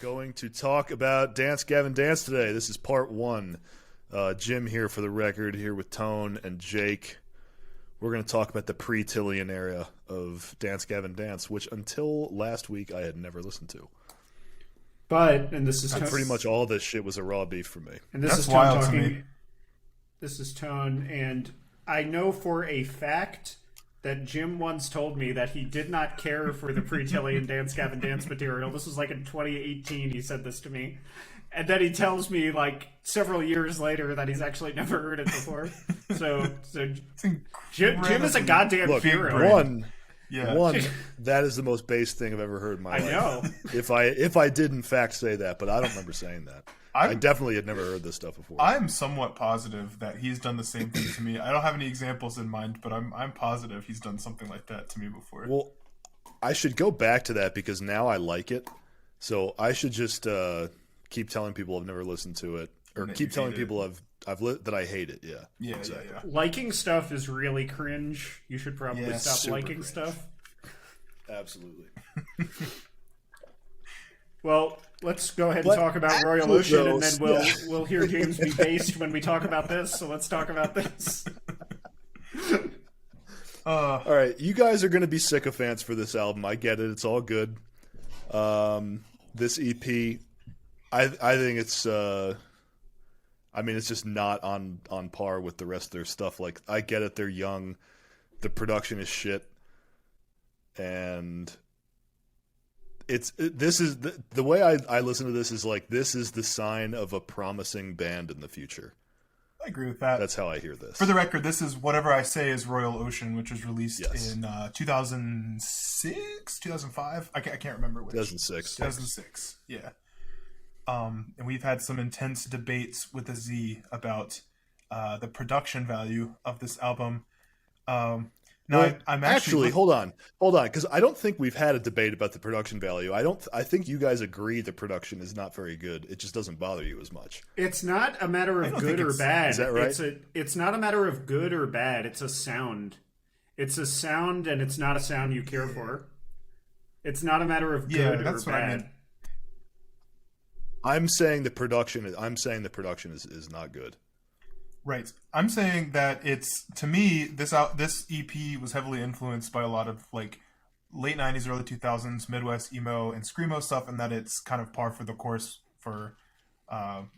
going to talk about Dance Gavin Dance today. This is part one. Jim here for the record, here with Tone and Jake. We're going to talk about the pre-Tillian era of Dance Gavin Dance, which until last week I had never listened to. But, and this is pretty much all this shit was a raw beef for me. And this is Tone talking. This is Tone, and I know for a fact that Jim once told me that he did not care for the pre-Tillian Dance Gavin Dance material. This was like in 2018 he said this to me. And then he tells me like several years later that he's actually never heard it before. So Jim is a goddamn hero. One, that is the most base thing I've ever heard in my life. I know. If I did in fact say that, but I don't remember saying that. I definitely had never heard this stuff before. I'm somewhat positive that he's done the same thing to me. I don't have any examples in mind, but I'm positive he's done something like that to me before. Well, I should go back to that because now I like it. So I should just keep telling people I've never listened to it, or keep telling people that I hate it. Yeah. Liking stuff is really cringe. You should probably stop liking cringe. Stuff. Absolutely. Well, let's go ahead and talk about Royal Ocean, and then we'll hear James be based when we talk about this. So let's talk about this. All right, you guys are going to be sycophants for this album. I get it. It's all good. This EP, I think it's. It's just not on par with the rest of their stuff. Like, I get it. They're young. The production is shit, and. This is the way I listen to this is like, this is the sign of a promising band in the future. I agree with that. That's how I hear this. For the record, this is Whatever I Say is Royal Ocean, which was released in 2006, 2005. I can't remember which. 2006. Yeah. And we've had some intense debates with a Z about the production value of this album. I'm actually hold on, because I don't think we've had a debate about the production value. I think you guys agree the production is not very good. It just doesn't bother you as much. It's not a matter of good or bad. Is that right? It's not a matter of good or bad. It's a sound. It's a sound, and it's not a sound you care for. It's not a matter of good or bad. I mean. I'm saying the production is not good. Right. I'm saying that to me, this EP was heavily influenced by a lot of like late 90s, early 2000s Midwest emo and screamo stuff, and that it's kind of par for the course for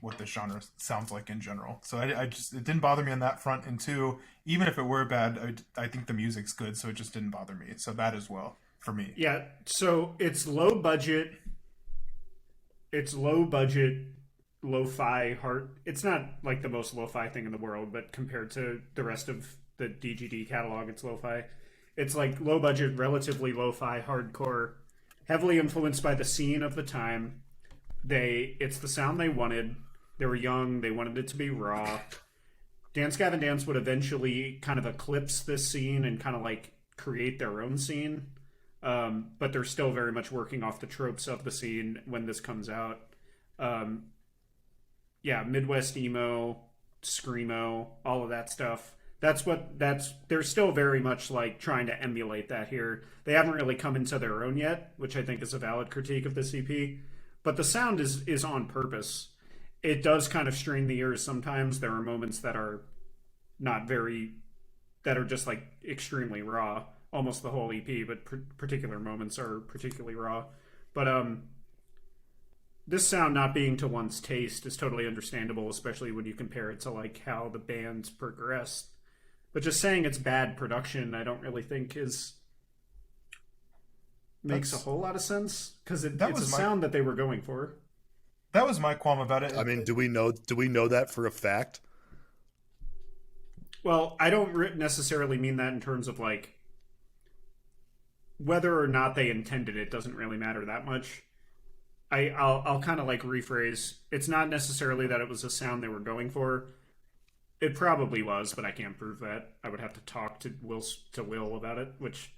what this genre sounds like in general. So it didn't bother me on that front. And two, even if it were bad, I think the music's good, so it just didn't bother me. So that as well for me. Yeah. So it's low budget. Lo-fi hard. It's not like the most lo-fi thing in the world, but compared to the rest of the DGD catalog, it's lo-fi. It's like low budget, relatively lo-fi hardcore, heavily influenced by the scene of the time. It's the sound they wanted. They were young. They wanted it to be raw. Dance Gavin Dance would eventually kind of eclipse this scene and kind of like create their own scene. But they're still very much working off the tropes of the scene when this comes out. Midwest emo, screamo, all of that stuff. They're still very much like trying to emulate that here. They haven't really come into their own yet, which I think is a valid critique of this EP. But the sound is on purpose. It does kind of strain the ears sometimes. There are moments that are that are just like extremely raw, almost the whole EP, but particular moments are particularly raw. But this sound not being to one's taste is totally understandable, especially when you compare it to like how the band's progressed. But just saying it's bad production, I don't really think makes a whole lot of sense, because it's a sound that they were going for. That was my qualm about it. I mean, do we know that for a fact? Well, I don't necessarily mean that in terms of like whether or not they intended it doesn't really matter that much. I'll kind of like rephrase. It's not necessarily that it was a sound they were going for. It probably was, but I can't prove that. I would have to talk to Will about it, which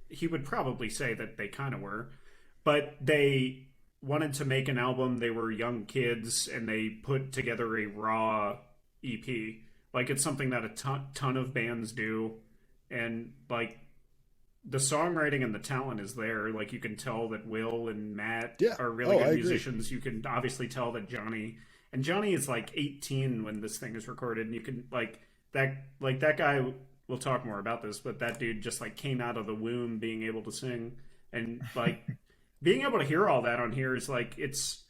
he would probably say that they kind of were. But they wanted to make an album. They were young kids, and they put together a raw EP. Like, it's something that a ton of bands do, and like the songwriting and the talent is there. Like you can tell that Will and Matt Yeah. are really Oh, good I agree. musicians. You can obviously tell that Johnny is like 18 when this thing is recorded, and you can that guy. We'll talk more about this, but that dude just like came out of the womb being able to sing, and like being able to hear all that on here is like it's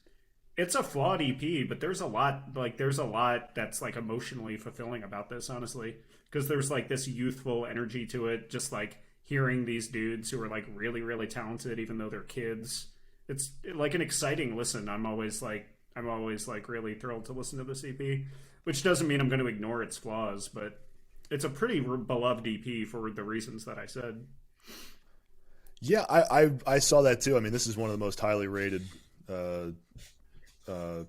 a flawed EP, but there's a lot that's like emotionally fulfilling about this, honestly, because there's like this youthful energy to it, just like hearing these dudes who are like really really talented even though they're kids. It's like an exciting listen. I'm always like really thrilled to listen to this EP, which doesn't mean I'm going to ignore its flaws, but it's a pretty beloved EP for the reasons that I said. Yeah, I saw that too. I mean, this is one of the most highly rated uh,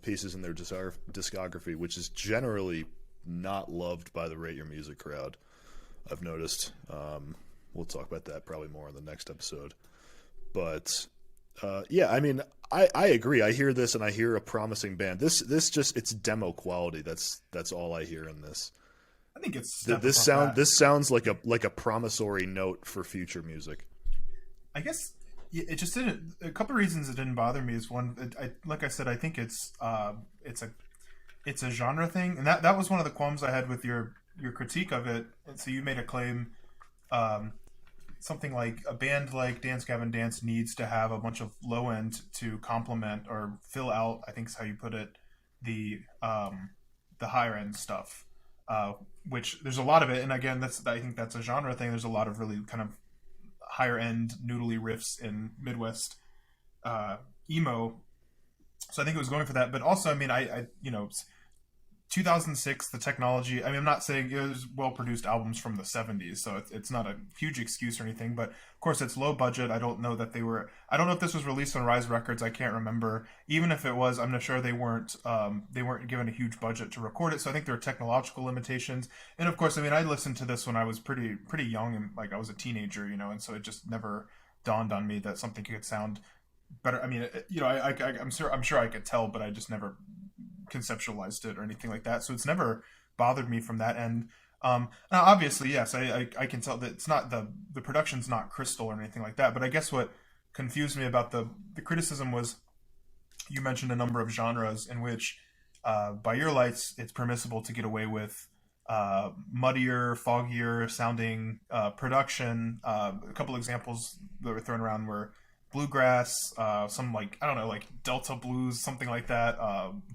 pieces in their discography, which is generally not loved by the Rate Your Music crowd. I've noticed. We'll talk about that probably more in the next episode. But yeah, I mean, I agree. I hear this and I hear a promising band. This just it's demo quality. That's all I hear in this. I think it's This sounds like a promissory note for future music. I guess it just didn't. A couple of reasons it didn't bother me is one. Like I said, I think it's a genre thing, and that was one of the qualms I had with your critique of it. And so you made a claim, something like a band like Dance Gavin Dance needs to have a bunch of low end to complement or fill out. I think is how you put it. The higher end stuff, which there's a lot of it, and again, I think that's a genre thing. There's a lot of really kind of higher end noodly riffs in Midwest emo. So I think it was going for that, but also, I mean, I 2006, the technology. I mean, I'm not saying it was well produced albums from the 70s, so it's not a huge excuse or anything. But of course, it's low budget. I don't know that they were. I don't know if this was released on Rise Records. I can't remember. Even if it was, I'm not sure they weren't. They weren't given a huge budget to record it. So I think there are technological limitations. And of course, I mean, I listened to this when I was pretty young and like I was a teenager, and so it just never dawned on me that something could sound better. I mean, I'm sure I could tell, but I just never conceptualized it or anything like that, so it's never bothered me from that end. Now obviously, yes, I can tell that it's not the production's not crystal or anything like that, but I guess what confused me about the criticism was you mentioned a number of genres in which by your lights it's permissible to get away with muddier, foggier sounding production. A couple examples that were thrown around were bluegrass, some like I don't know, like Delta blues, something like that,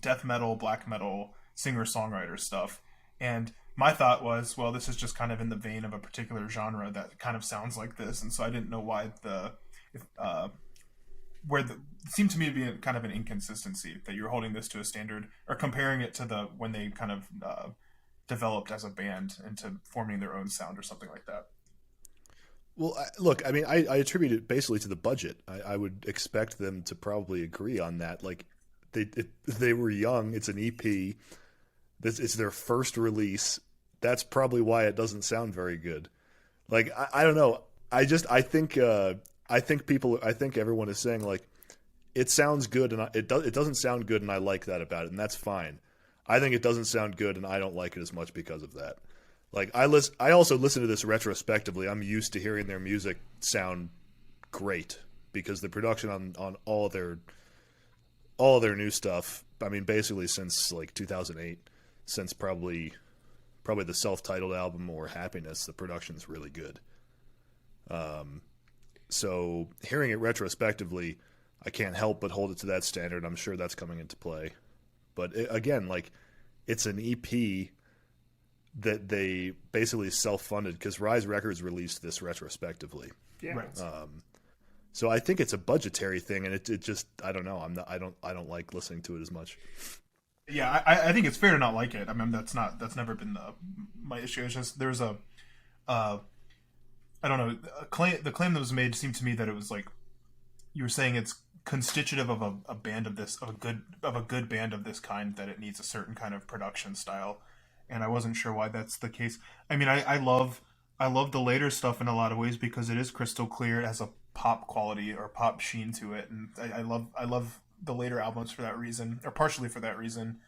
death metal, black metal, singer-songwriter stuff. And my thought was, well, this is just kind of in the vein of a particular genre that kind of sounds like this, and so I didn't know why it seemed to me to be kind of an inconsistency that you're holding this to a standard or comparing it to the when they kind of developed as a band into forming their own sound or something like that. Well, look, I mean, I attribute it basically to the budget. I would expect them to probably agree on that. Like, they were young. It's an EP. It's their first release. That's probably why it doesn't sound very good. Like, I don't know. I think everyone is saying like, it sounds good and it doesn't sound good and I like that about it, and that's fine. I think it doesn't sound good and I don't like it as much because of that. Like I also listen to this retrospectively. I'm used to hearing their music sound great because the production on all of their new stuff. I mean, basically since like 2008, since probably the self-titled album or Happiness, the production's really good. So hearing it retrospectively, I can't help but hold it to that standard. I'm sure that's coming into play. But again, like it's an EP that they basically self-funded because Rise Records released this retrospectively. Yeah. Right. So I think it's a budgetary thing, and it just I don't know. I don't like listening to it as much. Yeah, I think it's fair to not like it. I mean, that's never been my issue. It's just there's I don't know, the claim that was made seemed to me that it was like you were saying it's constitutive of a band of this of a good band of this kind, that it needs a certain kind of production style. And I wasn't sure why that's the case. I mean, I love the later stuff in a lot of ways because it is crystal clear. It has a pop quality or pop sheen to it, and I love the later albums for that reason, or partially for that reason.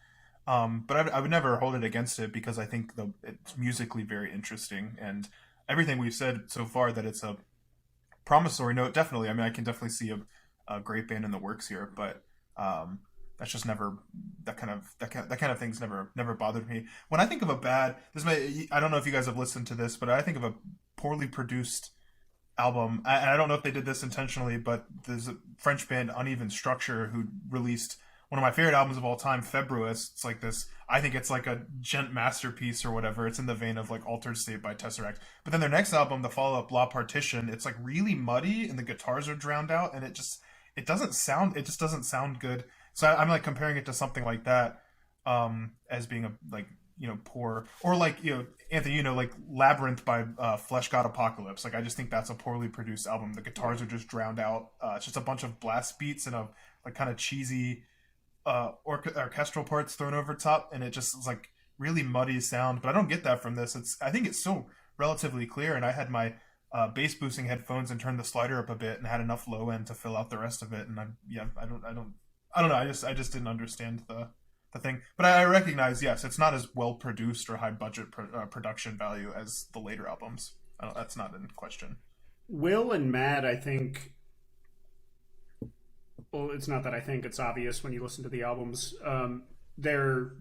But I would never hold it against it because I think it's musically very interesting, and everything we've said so far that it's a promissory note, definitely. I mean, I can definitely see a great band in the works here, but that's just never that kind of thing's never bothered me. When I think of a bad, I don't know if you guys have listened to this, but I think of a poorly produced album. I don't know if they did this intentionally, but there's a French band, Uneven Structure, who released one of my favorite albums of all time, Februous. It's like this, I think it's like a gent masterpiece or whatever. It's in the vein of like Altered State by Tesseract. But then their next album, the follow-up, La Partition, it's like really muddy and the guitars are drowned out, and it just doesn't sound good. So I'm like comparing it to something like that, as being a like, poor, or like, Anthony, like Labyrinth by Flesh God Apocalypse. Like, I just think that's a poorly produced album. The guitars are just drowned out. It's just a bunch of blast beats and a like kind of cheesy orchestral parts thrown over top, and it just is like really muddy sound. But I don't get that from this. I think it's still relatively clear, and I had my bass boosting headphones and turned the slider up a bit and had enough low end to fill out the rest of it. And I don't know. I just didn't understand the thing. But I recognize, yes, it's not as well produced or high budget production value as the later albums. That's not in question. Will and Matt, I think. Well, it's not that I think, it's obvious when you listen to the albums. Their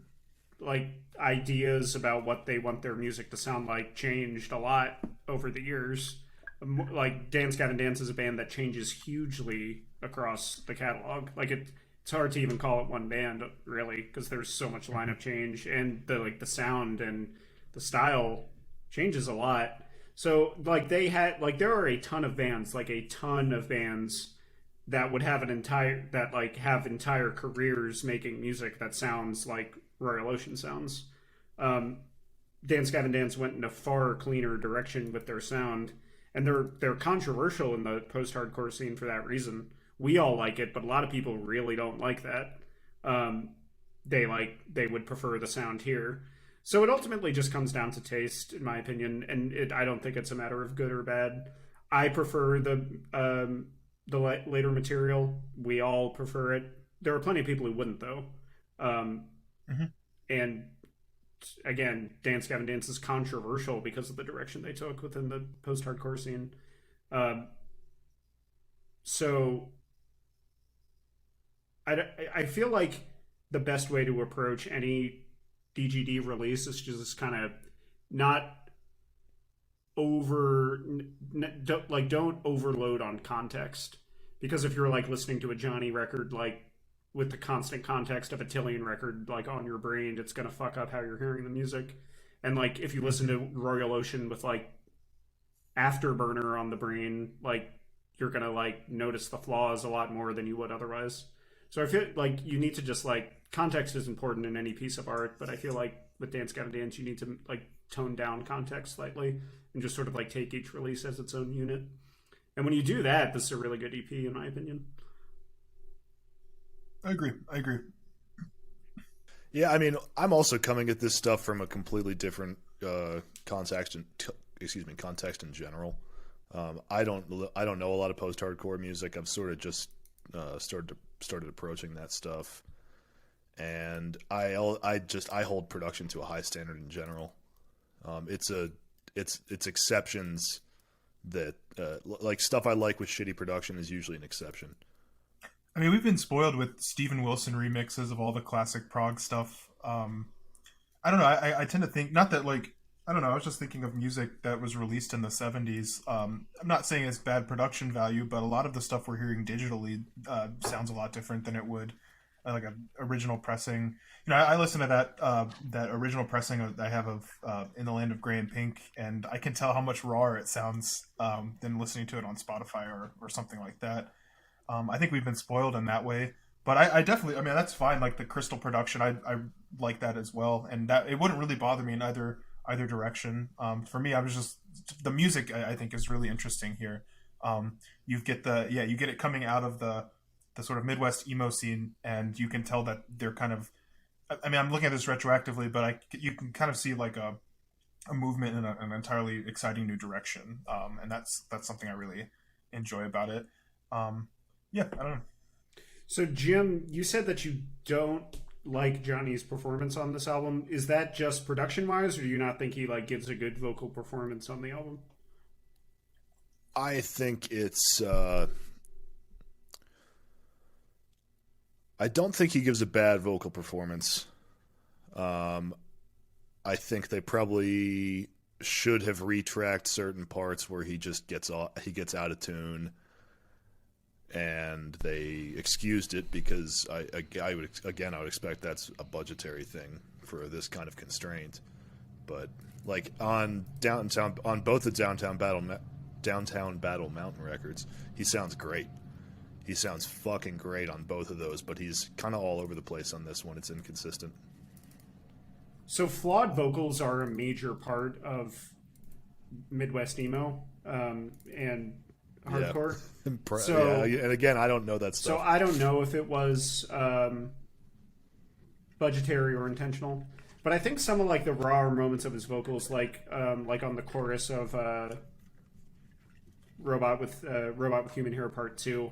like ideas about what they want their music to sound like changed a lot over the years. Like Dance Gavin Dance is a band that changes hugely across the catalog. Like it's hard to even call it one band, really, because there's so much lineup change, and the sound and the style changes a lot. So like there are a ton of bands that would have have entire careers making music that sounds like Royal Ocean sounds. Dance Gavin Dance went in a far cleaner direction with their sound, and they're controversial in the post-hardcore scene for that reason. We all like it, but a lot of people really don't like that. They would prefer the sound here. So it ultimately just comes down to taste, in my opinion, and I don't think it's a matter of good or bad. I prefer the later material. We all prefer it. There are plenty of people who wouldn't, though. And again, Dance Gavin Dance is controversial because of the direction they took within the post-hardcore scene. So I feel like the best way to approach any DGD release is just kind of not don't overload on context, because if you're like listening to a Johnny record like with the constant context of a TBN record like on your brain, it's gonna fuck up how you're hearing the music. And like if you listen to Royal Ocean with like Afterburner on the brain, like you're gonna like notice the flaws a lot more than you would otherwise. So I feel like you need to just like, context is important in any piece of art, but I feel like with Dance Gavin Dance you need to like tone down context slightly and just sort of like take each release as its own unit. And when you do that, this is a really good EP in my opinion. I agree. Yeah, I mean, I'm also coming at this stuff from a completely different context in general. I don't know a lot of post-hardcore music. I've sort of just started approaching that stuff, and I hold production to a high standard in general. It's exceptions that like stuff I like with shitty production is usually an exception. I mean, we've been spoiled with Steven Wilson remixes of all the classic prog stuff. I don't know. I tend to think, not that like, I don't know. I was just thinking of music that was released in the 70s. I'm not saying it's bad production value, but a lot of the stuff we're hearing digitally sounds a lot different than it would like an original pressing. I listen to that original pressing I have of In the Land of Grey and Pink, and I can tell how much rawer it sounds than listening to it on Spotify or something like that. I think we've been spoiled in that way, but I definitely, I mean, that's fine. Like the Crystal production, I like that as well, and that it wouldn't really bother me in either direction. For me, I was just, the music I think is really interesting here. You get it coming out of the sort of Midwest emo scene, and you can tell that they're kind of, I mean, I'm looking at this retroactively, but you can kind of see like a movement in an entirely exciting new direction, and that's something I really enjoy about it. Yeah, I don't know. So Jim, you said that you don't like Johnny's performance on this album. Is that just production wise, or do you not think he like gives a good vocal performance on the album? I think it's. I don't think he gives a bad vocal performance. I think they probably should have retracked certain parts where he just gets out of tune, and they excused it because I would expect that's a budgetary thing for this kind of constraint. But like on both the Downtown Battle Mountain records, he sounds great. He sounds fucking great on both of those, but he's kind of all over the place on this one. It's inconsistent. So flawed vocals are a major part of Midwest emo and hardcore. So, yeah, and again, I don't know that stuff. So I don't know if it was budgetary or intentional, but I think some of like the rawer moments of his vocals, like on the chorus of Robot with Human Hair Part 2,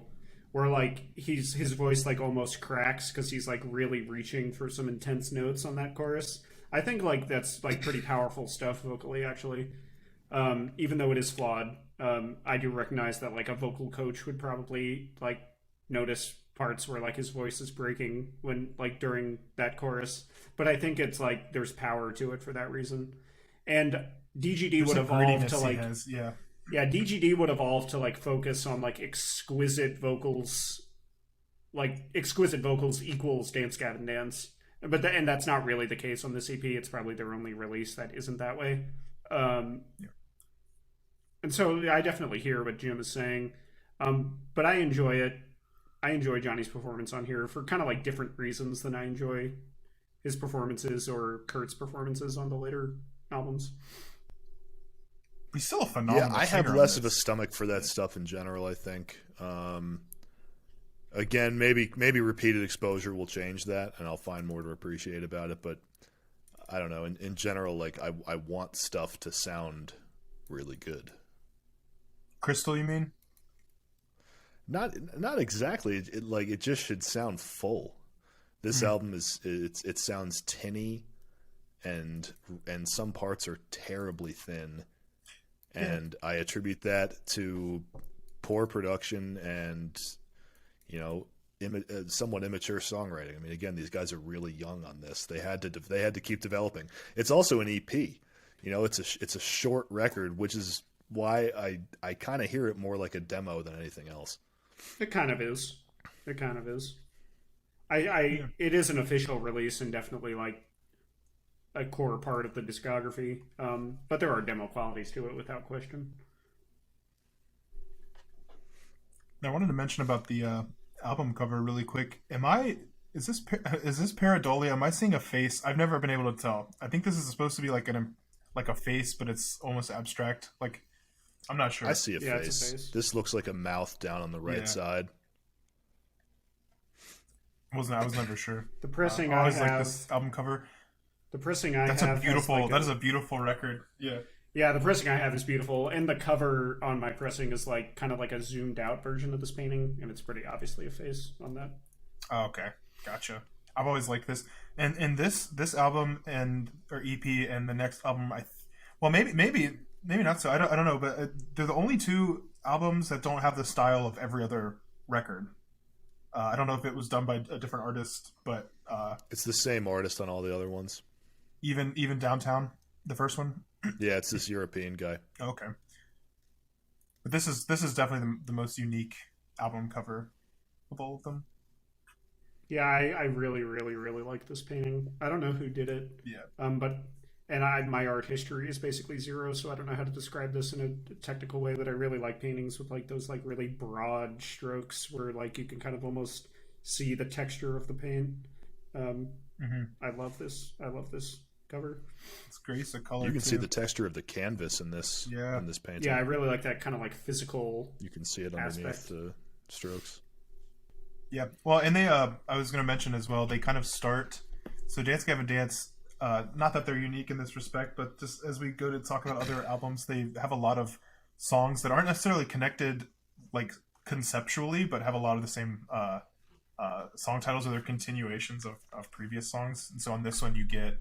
where like his voice like almost cracks because he's like really reaching for some intense notes on that chorus. I think like that's like pretty powerful stuff vocally, actually. Even though it is flawed, I do recognize that like a vocal coach would probably like notice parts where like his voice is breaking when like during that chorus. But I think it's like there's power to it for that reason. And DGD would evolve to like DGD would evolve to like focus on like exquisite vocals equals Dance Gavin Dance. But and that's not really the case on this EP. It's probably their only release that isn't that way. And so I definitely hear what Jim is saying. But I enjoy it. I enjoy Johnny's performance on here for kind of like different reasons than I enjoy his performances or Kurt's performances on the later albums. He's still a phenomenal singer. Yeah, I have less of a stomach for that stuff in general, I think. Again, maybe repeated exposure will change that, and I'll find more to appreciate about it. But I don't know. In general, like I want stuff to sound really good. Crystal, you mean? Not exactly. It just should sound full. This album it sounds tinny, and some parts are terribly thin. And I attribute that to poor production and, somewhat immature songwriting. I mean, again, these guys are really young on this. They had to keep developing. It's also an EP. It's a short record, which is why I kind of hear it more like a demo than anything else. It kind of is. It is an official release and definitely like a core part of the discography, but there are demo qualities to it without question. Now, I wanted to mention about the album cover really quick. Is this pareidolia? Am I seeing a face? I've never been able to tell. I think this is supposed to be like a face, but it's almost abstract. Like, I'm not sure. I see a face. It's a face. This looks like a mouth down on the right side. I was never sure. The pressing I always like this album cover. The pressing I have. That is a beautiful record. Yeah. Yeah, the pressing I have is beautiful, and the cover on my pressing is like kind of like a zoomed out version of this painting, and it's pretty obviously a face on that. Oh, okay, gotcha. I've always liked this, and this album or EP and the next album, maybe not so. I don't know, but they're the only two albums that don't have the style of every other record. I don't know if it was done by a different artist, but it's the same artist on all the other ones. Even Downtown, the first one. Yeah, it's this European guy. Okay, but this is definitely the most unique album cover of all of them. Yeah, I really, really, really like this painting. I don't know who did it. Yeah. My art history is basically zero, so I don't know how to describe this in a technical way. But I really like paintings with like those like really broad strokes where like you can kind of almost see the texture of the paint. I love this. I love this cover. It's great. It's a color. You can see the texture of the canvas in this. In this painting. Yeah, I really like that kind of like physical. You can see it underneath the strokes. Yeah. Well, and they I was going to mention as well. They kind of start. So Dance Gavin Dance. Not that they're unique in this respect, but just as we go to talk about other albums, they have a lot of songs that aren't necessarily connected, like conceptually, but have a lot of the same song titles or they're continuations of previous songs. And so on this one, you get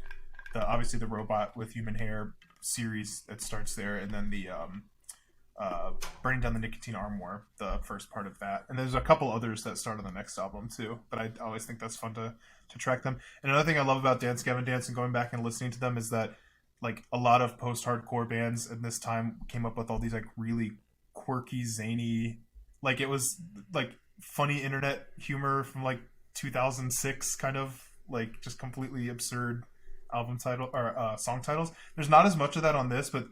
obviously the Robot with Human Hair series that starts there, and then the Burning Down the Nicotine Armoire, the first part of that. And there's a couple others that start on the next album too, but I always think that's fun to track them. And another thing I love about Dance Gavin Dance and going back and listening to them is that like a lot of post-hardcore bands in this time came up with all these like really quirky, zany, like it was like funny internet humor from like 2006, kind of like just completely absurd album title or song titles. There's not as much of that on this, but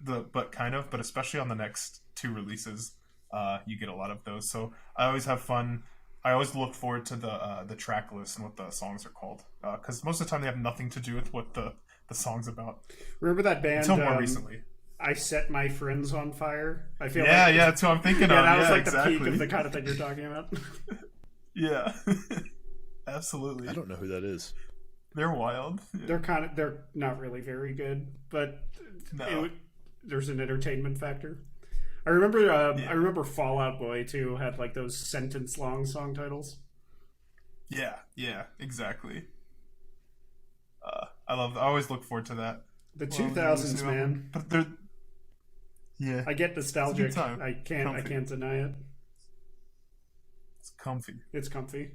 especially on the next two releases, you get a lot of those. So I always have fun. I always look forward to the track list and what the songs are called, because most of the time they have nothing to do with what the song's about. Remember that band? Until more recently. I Set My Friends on Fire. I feel yeah, that's what I'm thinking of. That was like exactly. the peak of the kind of thing you're talking about. Yeah, absolutely. I don't know who that is. They're wild. Yeah. They're not really very good, but there's an entertainment factor. I remember Fall Out Boy too had like those sentence long song titles. Yeah, exactly. I always look forward to that. The 2000s, man. But they're I get nostalgic. I can't Comfy. I can't deny it. It's comfy. It's comfy.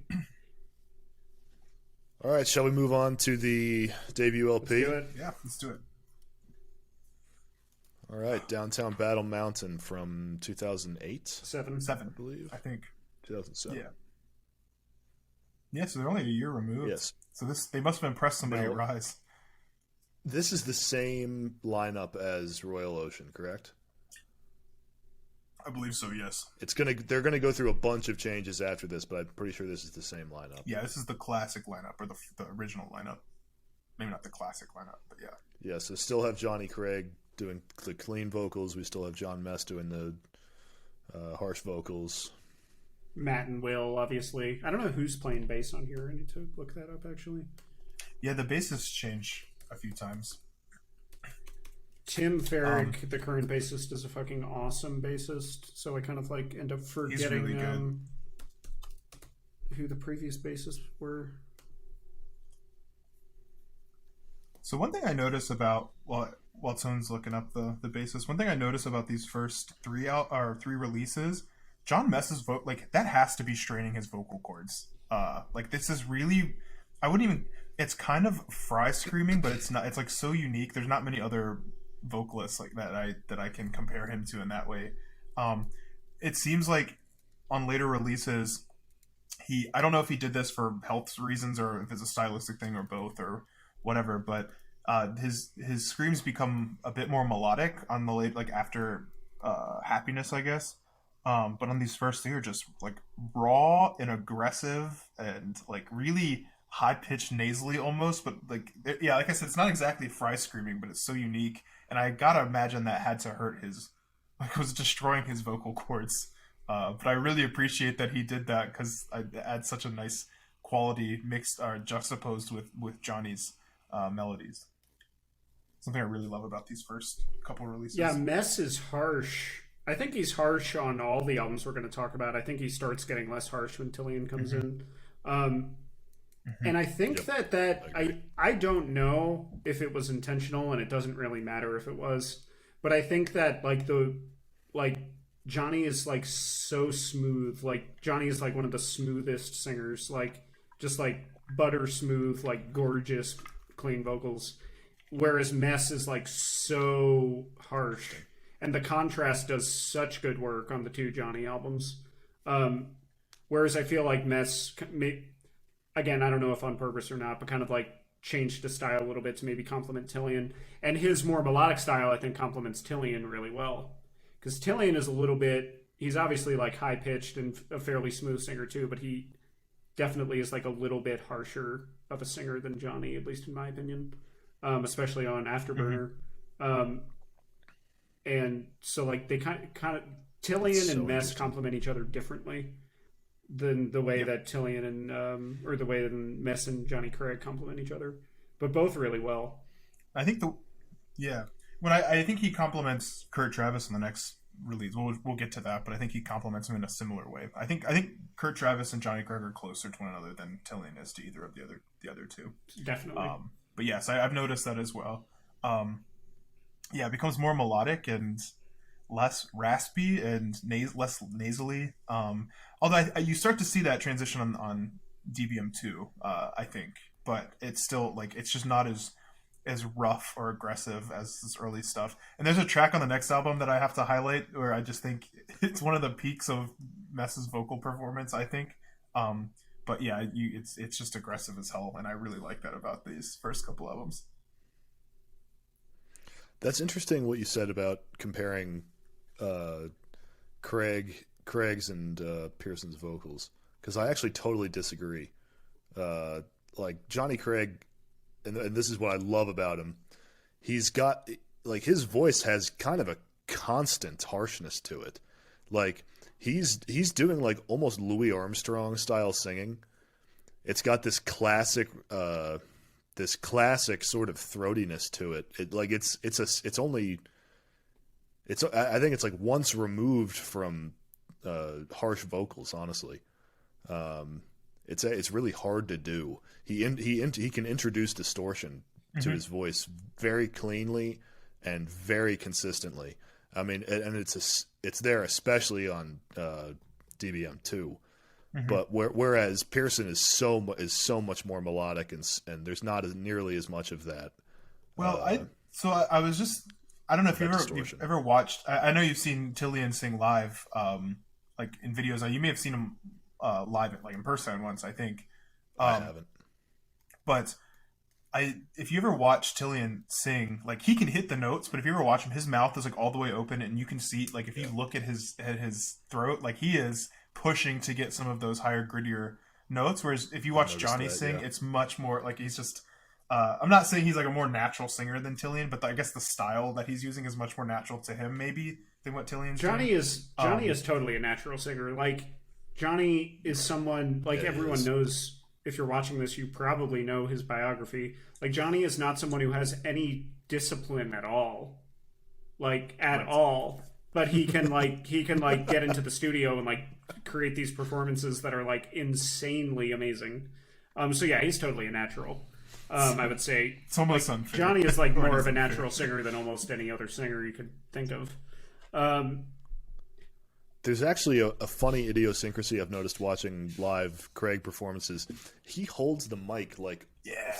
All right, shall we move on to the debut LP? Let's do it. Yeah, let's do it. All right, Downtown Battle Mountain from 2008, Seven, I believe. I think. 2007. Yeah, so they're only a year removed. Yes. So they must have impressed somebody Now, at Rise. This is the same lineup as Royal Ocean, correct? I believe so, yes. They're gonna go through a bunch of changes after this, but I'm pretty sure this is the same lineup. Yeah, this is the classic lineup, or the original lineup. Maybe not the classic lineup, but yeah. Yeah, so still have Johnny Craig doing the clean vocals. We still have John Mess doing the harsh vocals. Matt and Will, obviously. I don't know who's playing bass on here. I need to look that up, actually. Yeah, the bassists change a few times. Tim Farrick, the current bassist, is a fucking awesome bassist. So I kind of like end up forgetting really good. Who the previous bassists were. So one thing I noticed about while someone's looking up the bassist, one thing I noticed about these first three releases, John Mess's vote, like that has to be straining his vocal cords. Like this is really, I wouldn't even. It's kind of fry screaming, but it's not. It's like so unique. There's not many other vocalists like that I can compare him to in that way. It seems like on later releases, I don't know if he did this for health reasons or if it's a stylistic thing or both or whatever, but his screams become a bit more melodic on the late, like after Happiness, I guess. But on these first, they are just like raw and aggressive and like really high-pitched nasally almost, but like like I said, it's not exactly fry screaming, but it's so unique, and I gotta imagine that had to hurt it was destroying his vocal cords, but I really appreciate that he did that because it adds such a nice quality mixed or juxtaposed with Johnny's melodies. Something I really love about these first couple releases. Yeah, Mess is harsh. I think he's harsh on all the albums we're going to talk about. I think he starts getting less harsh when Tillian comes in. And I think I don't know if it was intentional, and it doesn't really matter if it was, but I think that Johnny is like so smooth. Like Johnny is like one of the smoothest singers, like just like butter smooth, like gorgeous, clean vocals. Whereas Mess is like so harsh, and the contrast does such good work on the two Johnny albums. Whereas I feel like Mess, again, I don't know if on purpose or not, but kind of like changed the style a little bit to maybe complement Tillian. And his more melodic style, I think, complements Tillian really well. Because Tillian is a little bit, he's obviously like high pitched and a fairly smooth singer too, but he definitely is like a little bit harsher of a singer than Johnny, at least in my opinion, especially on Afterburner. And so like they kind of Tillian and Mess complement each other differently than the way that Tillian and or the way that Mess and Johnny Craig complement each other, but both really well. I think I think he complements Kurt Travis in the next release. We'll get to that, but I think he complements him in a similar way. I think Kurt Travis and Johnny Craig are closer to one another than Tillian is to either of the other two. Definitely. But yes, I've noticed that as well. It becomes more melodic, and less raspy and less nasally. Although you start to see that transition on DBM2, I think, but it's still like it's just not as rough or aggressive as this early stuff. And there's a track on the next album that I have to highlight where I just think it's one of the peaks of Mess's vocal performance, I think. But yeah, it's just aggressive as hell, and I really like that about these first couple albums. That's interesting what you said about comparing Craig's and Pearson's vocals, because I actually totally disagree. Like Johnny Craig, and this is what I love about him. He's got like his voice has kind of a constant harshness to it. Like he's doing like almost Louis Armstrong style singing. It's got this classic sort of throatiness to it. I think it's like once removed from harsh vocals. Honestly, it's really hard to do. He can introduce distortion to his voice very cleanly and very consistently. I mean, and it's there especially on DBM2. But whereas Pearson is so much more melodic and there's not nearly as much of that. Well, I was just I don't know if you've ever watched. I know you've seen TBN sing live, like in videos. You may have seen him live, like in person once, I think. I haven't. But if you ever watch TBN sing, like he can hit the notes, but if you ever watch him, his mouth is like all the way open, and you can see, like if you look at his throat, like he is pushing to get some of those higher, grittier notes. Whereas if you watch Johnny sing, it's much more like he's just. I'm not saying he's like a more natural singer than TBN, but I guess the style that he's using is much more natural to him, maybe, than what TBN's Johnny doing. Johnny is totally a natural singer. Like Johnny is someone like everyone knows. If you're watching this, you probably know his biography. Like Johnny is not someone who has any discipline at all, like at all. But he can get into the studio and like create these performances that are like insanely amazing. So yeah, he's totally a natural. I would say it's almost like, unfair. Johnny is like more of a natural singer than almost any other singer you could think of. There's actually a funny idiosyncrasy I've noticed watching live Craig performances. He holds the mic like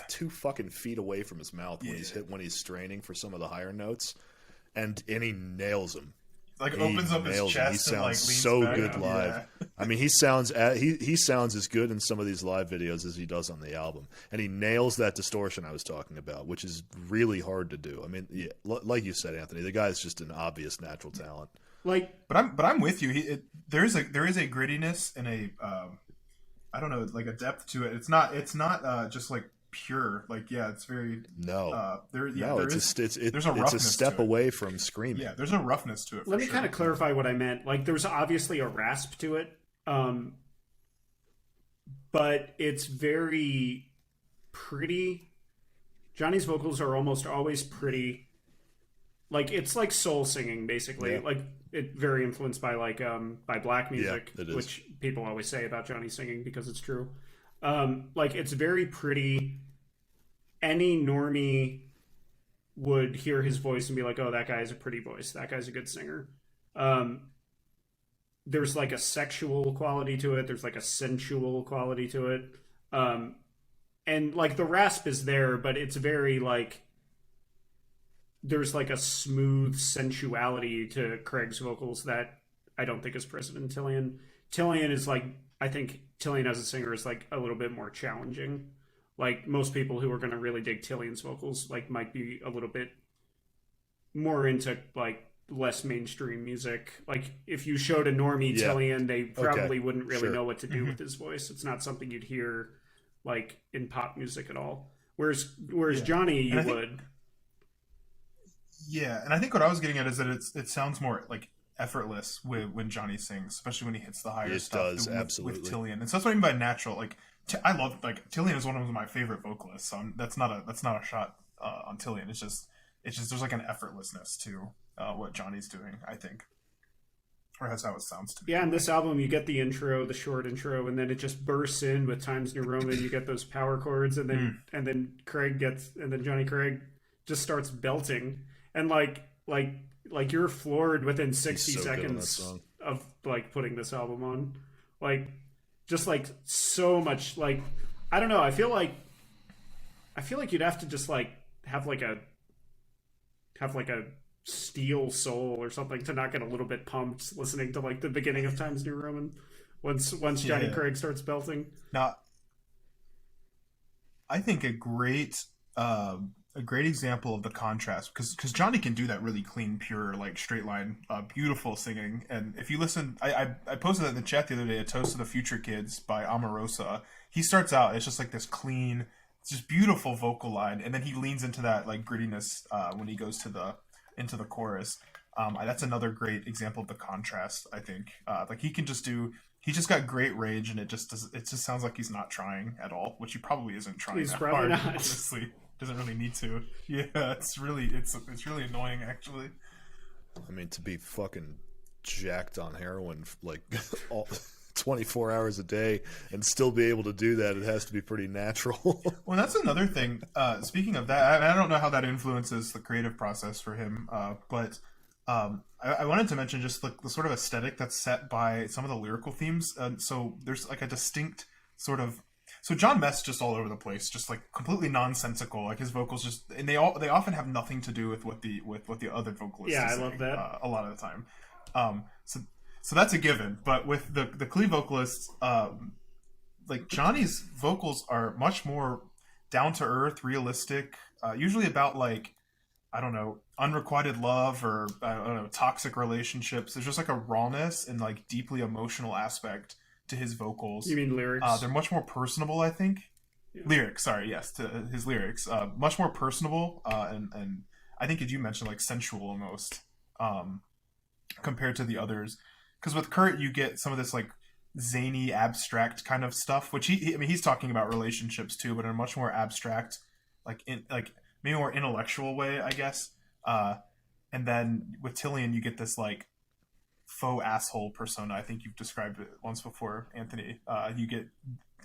2 fucking feet away from his mouth when he's straining for some of the higher notes, and he nails them. Like opens up his chest. He sounds and, like, so leans good back. live. Yeah. I mean, he sounds as good in some of these live videos as he does on the album, and he nails that distortion I was talking about, which is really hard to do. I mean, like you said, Anthony, the guy's just an obvious natural talent. But I'm with you. There is a grittiness and a I don't know, like a depth to it. It's not just like pure. Like it's very there's a roughness. It's a step away from screaming. Yeah, there's a roughness to it. Let me kind of clarify what I meant. Like there's obviously a rasp to it, but it's very pretty. Johnny's vocals are almost always pretty. Like it's like soul singing basically. Yeah. Like it very influenced by by black music, which people always say about Johnny singing because it's true. Like it's very pretty. Any normie would hear his voice and be like, "Oh, that guy has a pretty voice. That guy's a good singer." There's like a sexual quality to it. There's like a sensual quality to it. And like the rasp is there, but it's very like there's like a smooth sensuality to Craig's vocals that I don't think is present in TBN. TBN is like, I think TBN as a singer is like a little bit more challenging. Like most people who are going to really dig TBN's vocals like might be a little bit more into like less mainstream music. Like if you showed a normie TBN, they probably wouldn't really know what to do with his voice. It's not something you'd hear like in pop music at all. Whereas Johnny, you would. Yeah, and I think what I was getting at is that it sounds more like effortless when Johnny sings, especially when he hits the higher stuff. It does, absolutely. With TBN, and so that's what I mean by natural. Like I love TBN is one of my favorite vocalists. So that's not a shot on TBN. It's just there's like an effortlessness to what Johnny's doing, I think, or that's how it sounds to me. Yeah, on this album you get the intro, the short intro, and then it just bursts in with Times New Roman. You get those power chords, and then Johnny Craig just starts belting. And like like you're floored within He's 60 so good on that seconds song. of like putting this album on. Like just like so much like I don't know, I feel like you'd have to just like have like a steel soul or something to not get a little bit pumped listening to like the beginning of Times New Roman once Johnny Craig starts belting. Now, I think a great example of the contrast, because Johnny can do that really clean, pure, like straight line, beautiful singing. And if you listen, I posted that in the chat the other day, A Toast to the Future Kids by Omarosa. He starts out, it's just like this clean, it's just beautiful vocal line, and then he leans into that like grittiness when he goes into the chorus. That's another great example of the contrast. I think like he just got great range, and it just sounds like he's not trying at all, which he probably isn't trying. He's that probably hard, not. honestly. Doesn't really need to. Yeah, it's really annoying actually. I mean, to be fucking jacked on heroin like all 24 hours a day and still be able to do that, it has to be pretty natural. Well, that's another thing. Speaking of that, I don't know how that influences the creative process for him, but I wanted to mention just the sort of aesthetic that's set by some of the lyrical themes. So there's like a distinct sort of. So John Mess just all over the place, just like completely nonsensical. Like his vocals just, and they often have nothing to do with what the other vocalists. Yeah, is I love saying, that. a lot of the time. So that's a given. But with the Clee vocalists, like Johnny's vocals are much more down to earth, realistic. Usually about like, I don't know, unrequited love or I don't know, toxic relationships. There's just like a rawness and like deeply emotional aspect to his vocals. You mean lyrics? They're much more personable, I think. Yeah. Lyrics, sorry, yes, to his lyrics. Much more personable, and I think as you mentioned, like sensual almost, compared to the others. Because with Kurt, you get some of this like zany, abstract kind of stuff, which I mean, he's talking about relationships too, but in a much more abstract, like maybe more intellectual way, I guess. And then with Tillian, you get this like faux asshole persona. I think you've described it once before, Anthony. You get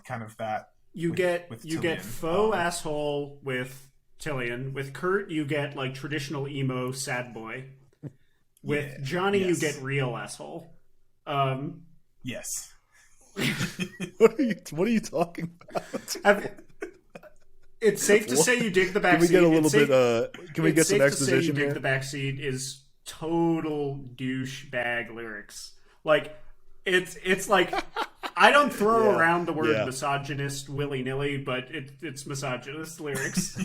kind of that. You get Tillian. faux asshole with Tillian. With Kurt, you get like traditional emo sad boy. With Johnny, you get real asshole. Yes. What are you talking about? It's safe to say you dig the backseat. Can we get a little bit? Can we get some exposition to say you here? dig the backseat is total douchebag lyrics. Like it's like I don't throw around the word misogynist willy nilly, but it's misogynist lyrics.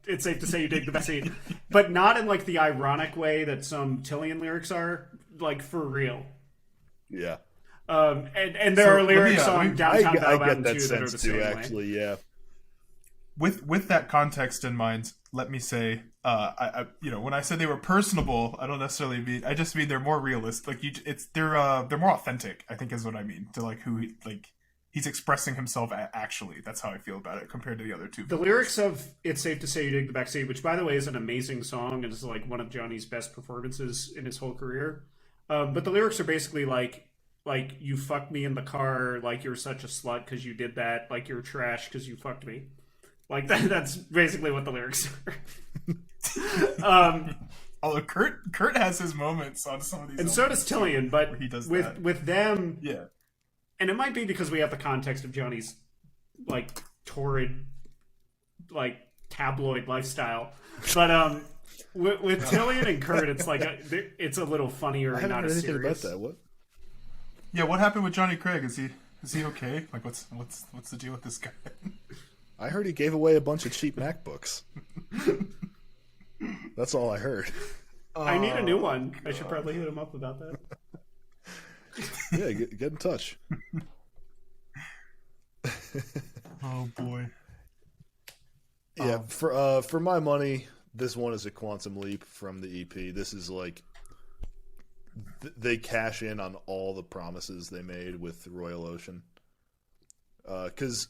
It's safe to say you dig the backseat, but not in like the ironic way that some Tillian lyrics are. Like for real. Yeah. And there are lyrics on Downtown I Bellbound get that too that are sense the same too. way. Actually, yeah. With that context in mind, let me say, I when I said they were personable, I don't necessarily mean. I just mean they're more realistic. Like they're more authentic. I think is what I mean to like who he's expressing himself actually. That's how I feel about it compared to the other two. The lyrics of "It's Safe to Say You Dig the Backseat," which by the way is an amazing song and is like one of Johnny's best performances in his whole career. But the lyrics are basically like you fucked me in the car, like you're such a slut because you did that, like you're trash because you fucked me. Like that's basically what the lyrics are. Although Kurt has his moments on some of these, and so does Tillian, but he does with them, yeah. And it might be because we have the context of Johnny's like torrid, like tabloid lifestyle, but with Tillian and Kurt, it's like it's a little funnier and not as serious. About that. What? Yeah, what happened with Johnny Craig? Is he okay? Like what's the deal with this guy? I heard he gave away a bunch of cheap MacBooks. That's all I heard. I need a new one. I should probably hit him up about that. Yeah, get in touch. Oh boy. Yeah, for my money, this one is a quantum leap from the EP. This is like they cash in on all the promises they made with Royal Ocean. Because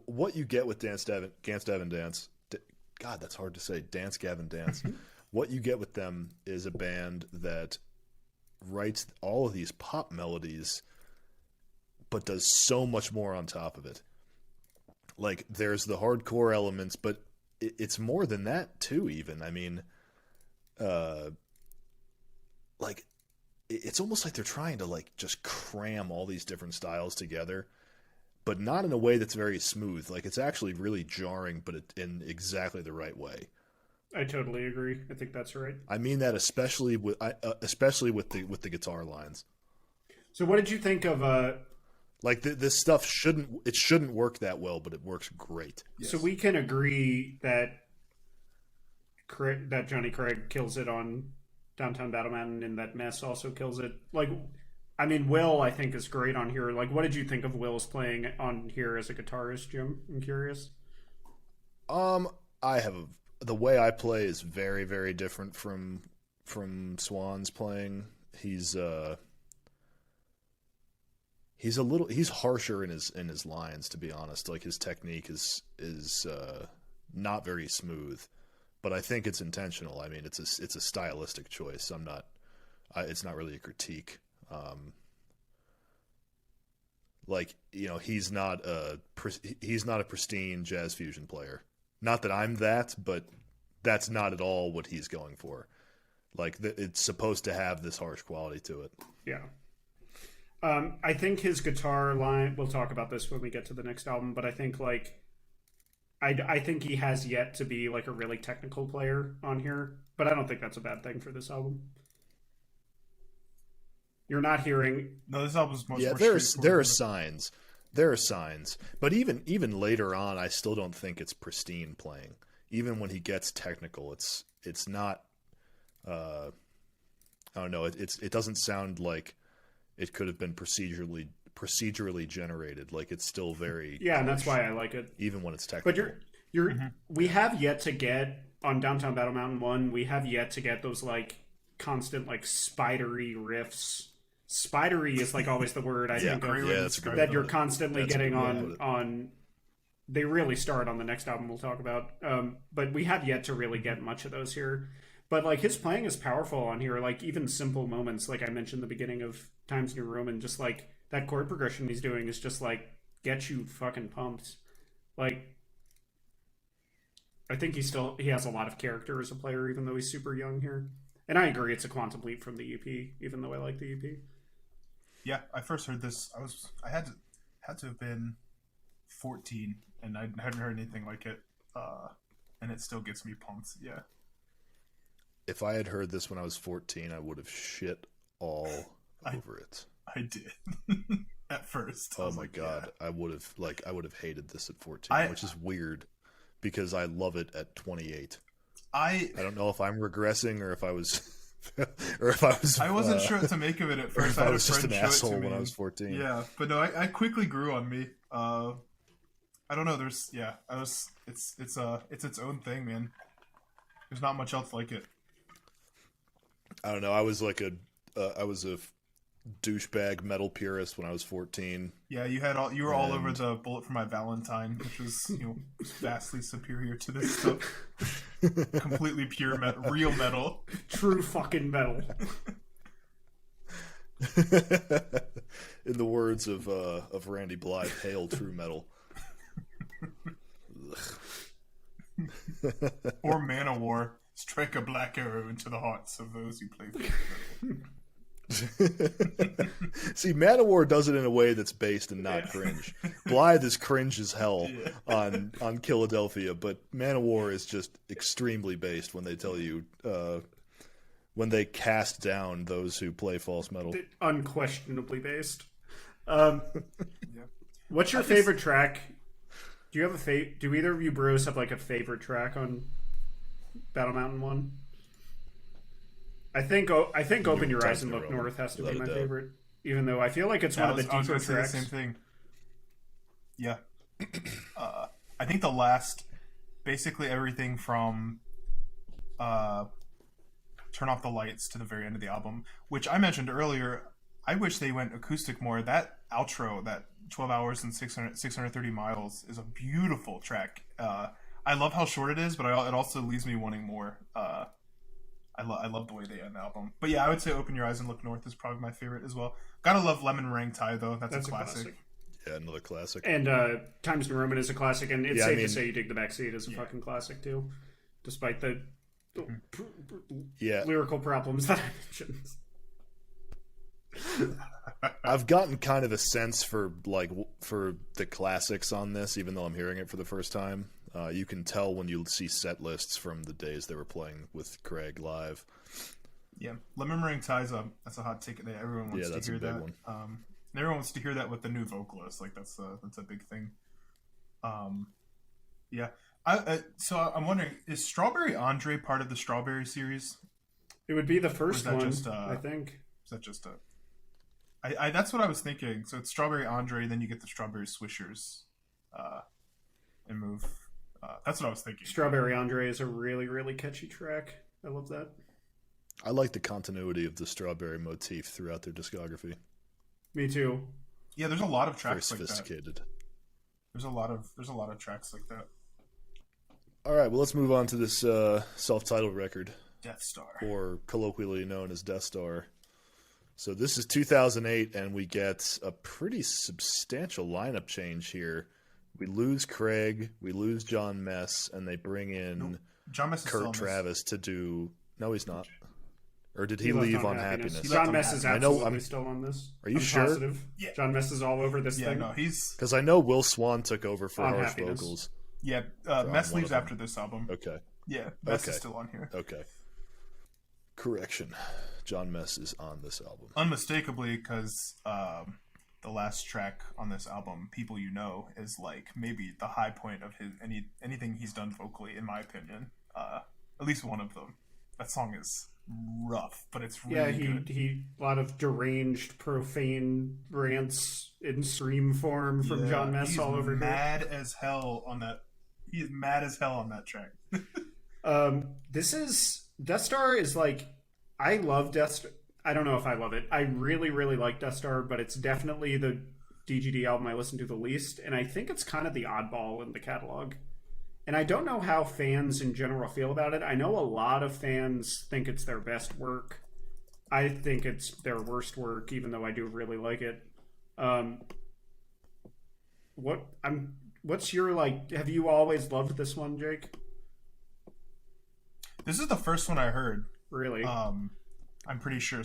what you get with Dance Gavin Dance, God, that's hard to say. Dance Gavin Dance. What you get with them is a band that writes all of these pop melodies, but does so much more on top of it. Like there's the hardcore elements, but it's more than that too. Even I mean, like it's almost like they're trying to like just cram all these different styles together, but not in a way that's very smooth. Like it's actually really jarring, but in exactly the right way. I totally agree. I think that's right. I mean that especially with the guitar lines. So what did you think of Like this stuff shouldn't work that well, but it works great. Yes. So we can agree that Johnny Craig kills it on Downtown Battlemountain, and that Mess also kills it. Like, I mean, Will I think is great on here. Like, what did you think of Will's playing on here as a guitarist, Jim? I'm curious. The way I play is very, very different from Swan's playing. He's harsher in his lines, to be honest. Like his technique is not very smooth, but I think it's intentional. I mean, it's a stylistic choice. It's not really a critique. Like, you know, he's not a pristine jazz fusion player. Not that I'm that, but that's not at all what he's going for. Like it's supposed to have this harsh quality to it. Yeah. I think his guitar line, we'll talk about this when we get to the next album, but I think I think he has yet to be like a really technical player on here, but I don't think that's a bad thing for this album. You're not hearing... No, this album's much more there are signs. There are signs. But even later on, I still don't think it's pristine playing. Even when he gets technical, it's not... I don't know. It doesn't sound like it could have been procedurally generated. Like it's still very and that's why I like it, even when it's technical. But we have yet to get on Downtown Battle Mountain 1. We have yet to get those like constant like spidery riffs. Spidery is like always the word I think of that you're constantly getting on. They really start on the next album we'll talk about. But we have yet to really get much of those here. But like his playing is powerful on here. Like even simple moments, like I mentioned the beginning of Times New Roman, just like that chord progression he's doing is just like get you fucking pumped. Like I think he has a lot of character as a player, even though he's super young here. And I agree, it's a quantum leap from the EP, even though I like the EP. Yeah, I first heard this. I had to have been 14, and I hadn't heard anything like it. And it still gets me pumped. Yeah. If I had heard this when I was 14, I would have shit all over it. I did at first. Oh my god, yeah. I would have hated this at 14, which is weird because I love it at 28. I don't know if I'm regressing or if I was I wasn't sure what to make of it at first. I was just an asshole when I was 14. Yeah, but no, I quickly grew on me. I don't know. It's its own thing, man. There's not much else like it. I don't know. I was a douchebag metal purist when I was 14. Yeah, you were all over the Bullet for My Valentine, which was vastly superior to this stuff. Completely pure metal, real metal, true fucking metal. In the words of Randy Blythe, "Hail true metal." Or Manowar, strike a black arrow into the hearts of those who play for metal. See, Manowar does it in a way that's based and not cringe. Blythe is cringe as hell on Philadelphia, but Manowar is just extremely based when they tell you when they cast down those who play false metal. Unquestionably based. What's your favorite track? Do you have do either of you bros have like a favorite track on Battle Mountain 1? I think Open Your Eyes and Look North has to be my favorite, even though I feel like it's one of the deeper tracks. The same thing. Yeah. I think the last, basically everything from Turn Off the Lights to the very end of the album, which I mentioned earlier, I wish they went acoustic more. That outro, that 12 hours and 630 miles is a beautiful track. I love how short it is, but it also leaves me wanting more. I love the way they end the album. But yeah, I would say Open Your Eyes and Look North is probably my favorite as well. Gotta love Lemon Meringue Tie, though. That's a classic. Yeah, another classic. And Times New Roman is a classic, and it's safe to say You Dig the Backseat is a fucking classic, too. Despite the lyrical problems that I mentioned. I've gotten kind of a sense for for the classics on this, even though I'm hearing it for the first time. You can tell when you see set lists from the days they were playing with Craig live. Yeah, Lemon Ring Ties Up. That's a hot ticket. Everyone wants to hear that. One. And everyone wants to hear that with the new vocalist. Like that's a big thing. Yeah. So I'm wondering, is Strawberry Andre part of the Strawberry series? It would be the first one, I think. Is that just a? I that's what I was thinking. So it's Strawberry Andre, then you get the Strawberry Swishers, and move. That's what I was thinking. Strawberry Andre is a really, really catchy track. I love that. I like the continuity of the strawberry motif throughout their discography. Me too. Yeah, there's a lot of tracks Very like that. sophisticated. There's a lot of tracks like that. All right, well, let's move on to this self-titled record, Death Star, or colloquially known as Death Star. So this is 2008, and we get a pretty substantial lineup change here. We lose Craig, we lose John Mess, and they bring in John Mess Kurt Travis to do... No, he's not. Or did he left leave on Happiness? John Mess is absolutely still on this. Are you sure? Positive. Yeah. John Mess is all over this thing. Yeah, no, he's... Because I know Will Swan took over for on harsh Happiness. vocals. Yeah, Mess leaves after this album. Okay. Yeah, Mess is still on here. Okay. Correction. John Mess is on this album. Unmistakably, because the last track on this album, People You Know, is like maybe the high point of his anything he's done vocally, in my opinion. At least one of them. That song is rough, but it's really good. He a lot of deranged, profane rants in scream form from John Mess all over here. Mad as hell on that. He is mad as hell on that track. This is Death Star is like, I love Death Star. I don't know if I love it. I really, really like Death Star, but it's definitely the DGD album I listen to the least, and I think it's kind of the oddball in the catalog. And I don't know how fans in general feel about it. I know a lot of fans think it's their best work. I think it's their worst work, even though I do really like it. What's your, like, have you always loved this one, Jake? This is the first one I heard. Really? I'm pretty sure.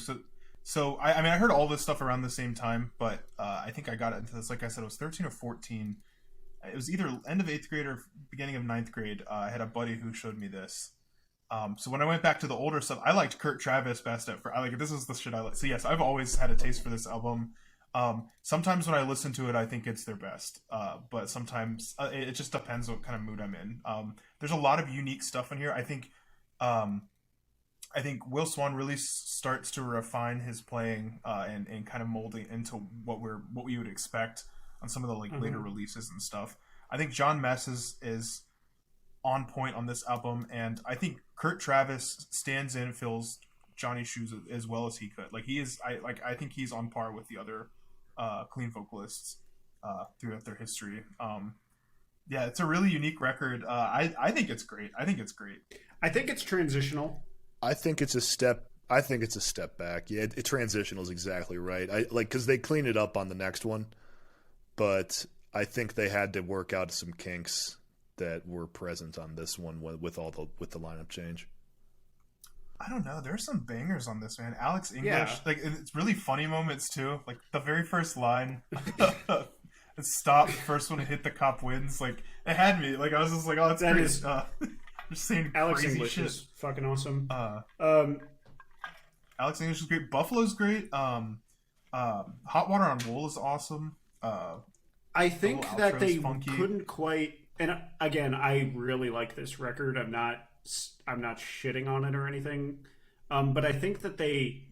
So I mean, I heard all this stuff around the same time, but I think I got into this, like I said, it was 13 or 14. It was either end of 8th grade or beginning of 9th grade. I had a buddy who showed me this. So when I went back to the older stuff, I liked Kurt Travis best at first. This is the shit I like. So yes, I've always had a taste for this album. Sometimes when I listen to it, I think it's their best. But sometimes it just depends what kind of mood I'm in. There's a lot of unique stuff in here. I think Will Swan really starts to refine his playing and kind of molding into what we would expect on some of the later releases and stuff. I think John Mess is on point on this album, and I think Kurt Travis stands in, fills Johnny's shoes as well as he could. Like he is, I think he's on par with the other clean vocalists throughout their history. Yeah, it's a really unique record. I think it's great. I think it's transitional. I think it's a step back. Yeah, transitional is exactly right. Because they clean it up on the next one, but I think they had to work out some kinks that were present on this one with the lineup change. I don't know. There's some bangers on this, man. Alex English, it's really funny moments too. Like the very first line, "Stop." First one to hit the cop wins. Like it had me. Like I was just like, "Oh, that is." Just saying Alex crazy English shit. is fucking awesome. Alex English is great. Buffalo's great. Hot Water on Wool is awesome. I think that they couldn't quite. And again, I really like this record. I'm not shitting on it or anything. But I think that they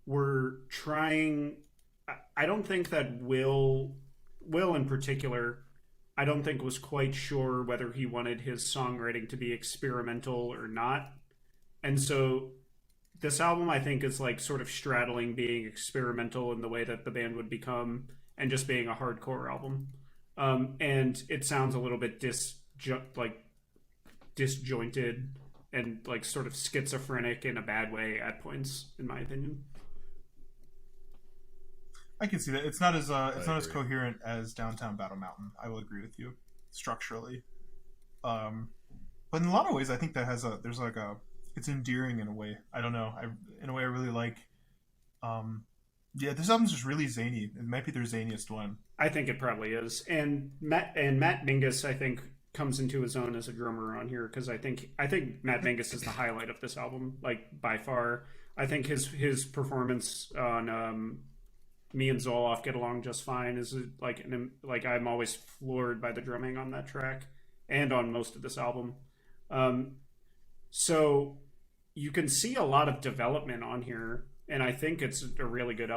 were trying. I don't think that Will in particular, I don't think was quite sure whether he wanted his songwriting to be experimental or not. And so this album, I think, is like sort of straddling being experimental in the way that the band would become and just being a hardcore album. And it sounds a little bit disjointed and like sort of schizophrenic in a bad way at points, in my opinion. I can see that. It's not as coherent as Downtown Battle Mountain. I will agree with you structurally. But in a lot of ways, I think that it's endearing in a way. I don't know. In a way I really like. Yeah, this album's just really zany. It might be their zaniest one. I think it probably is. And Matt Mingus, I think, comes into his own as a drummer on here because I think Matt Mingus is the highlight of this album, like by far. I think his performance on Me and Zoloft Get Along Just Fine is like I'm always floored by the drumming on that track and on most of this album. So you can see a lot of development on here, and I think it's a really good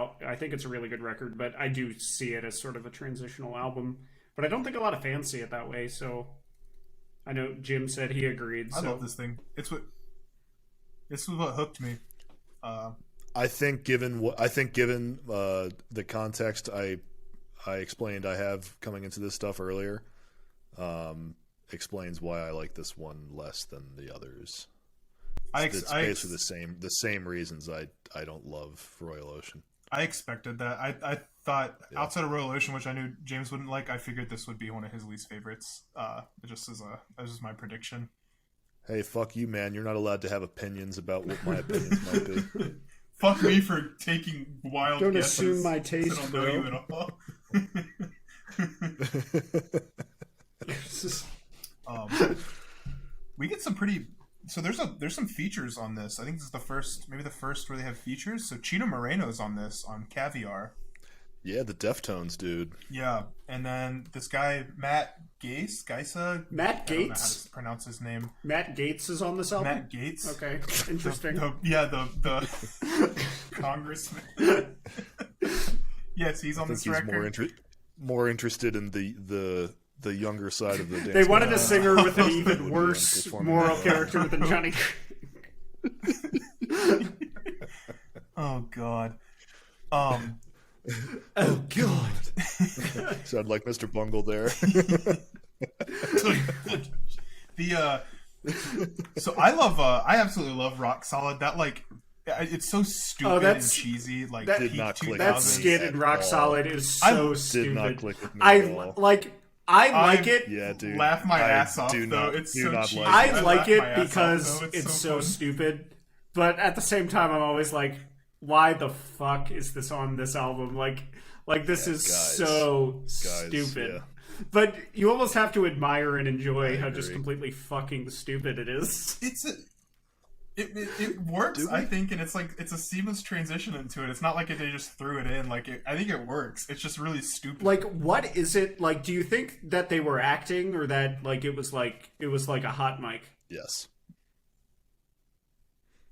record. But I do see it as sort of a transitional album. But I don't think a lot of fans see it that way. So I know Jim said he agreed. I love this thing. This was what hooked me. I think given the context I explained I have coming into this stuff earlier, explains why I like this one less than the others. It's basically the same reasons I don't love Royal Ocean. I expected that. I thought outside of Royal Ocean, which I knew James wouldn't like, I figured this would be one of his least favorites. This is my prediction. Hey, fuck you, man! You're not allowed to have opinions about what my opinions might be. Fuck me for taking wild don't guesses. Don't assume my taste, I don't bro. know you at all. We get some pretty. So there's some features on this. I think this is maybe the first where they have features. So Chino Moreno's on this on Caviar. Yeah, the Deftones dude. Yeah, and then this guy Matt Gates. Matt Gates. I don't know how to pronounce his name. Matt Gates is on this album. Matt Gates. Okay, interesting. The congressman. Yes, he's on this record. He's more interested in the younger side of the dance. They wanted a singer with an even worse moral character than Johnny. Oh God. Oh God. Sound like Mr. Bungle there. So I absolutely love Rock Solid. That it's so stupid and cheesy. Like that did not click. That skit in Rock Solid is so stupid. Did not click with me at all. I like it. Yeah, dude. Laugh my ass off though. It's so cheesy. I like it because it's so stupid. But at the same time, I'm always like, why the fuck is this on this album? Like this is so stupid. Yeah. But you almost have to admire and enjoy how just completely fucking stupid it is. It works, I think, and it's a seamless transition into it. It's not like they just threw it in. I think it works. It's just really stupid. What is it? Do you think that they were acting, or that it was like a hot mic? Yes.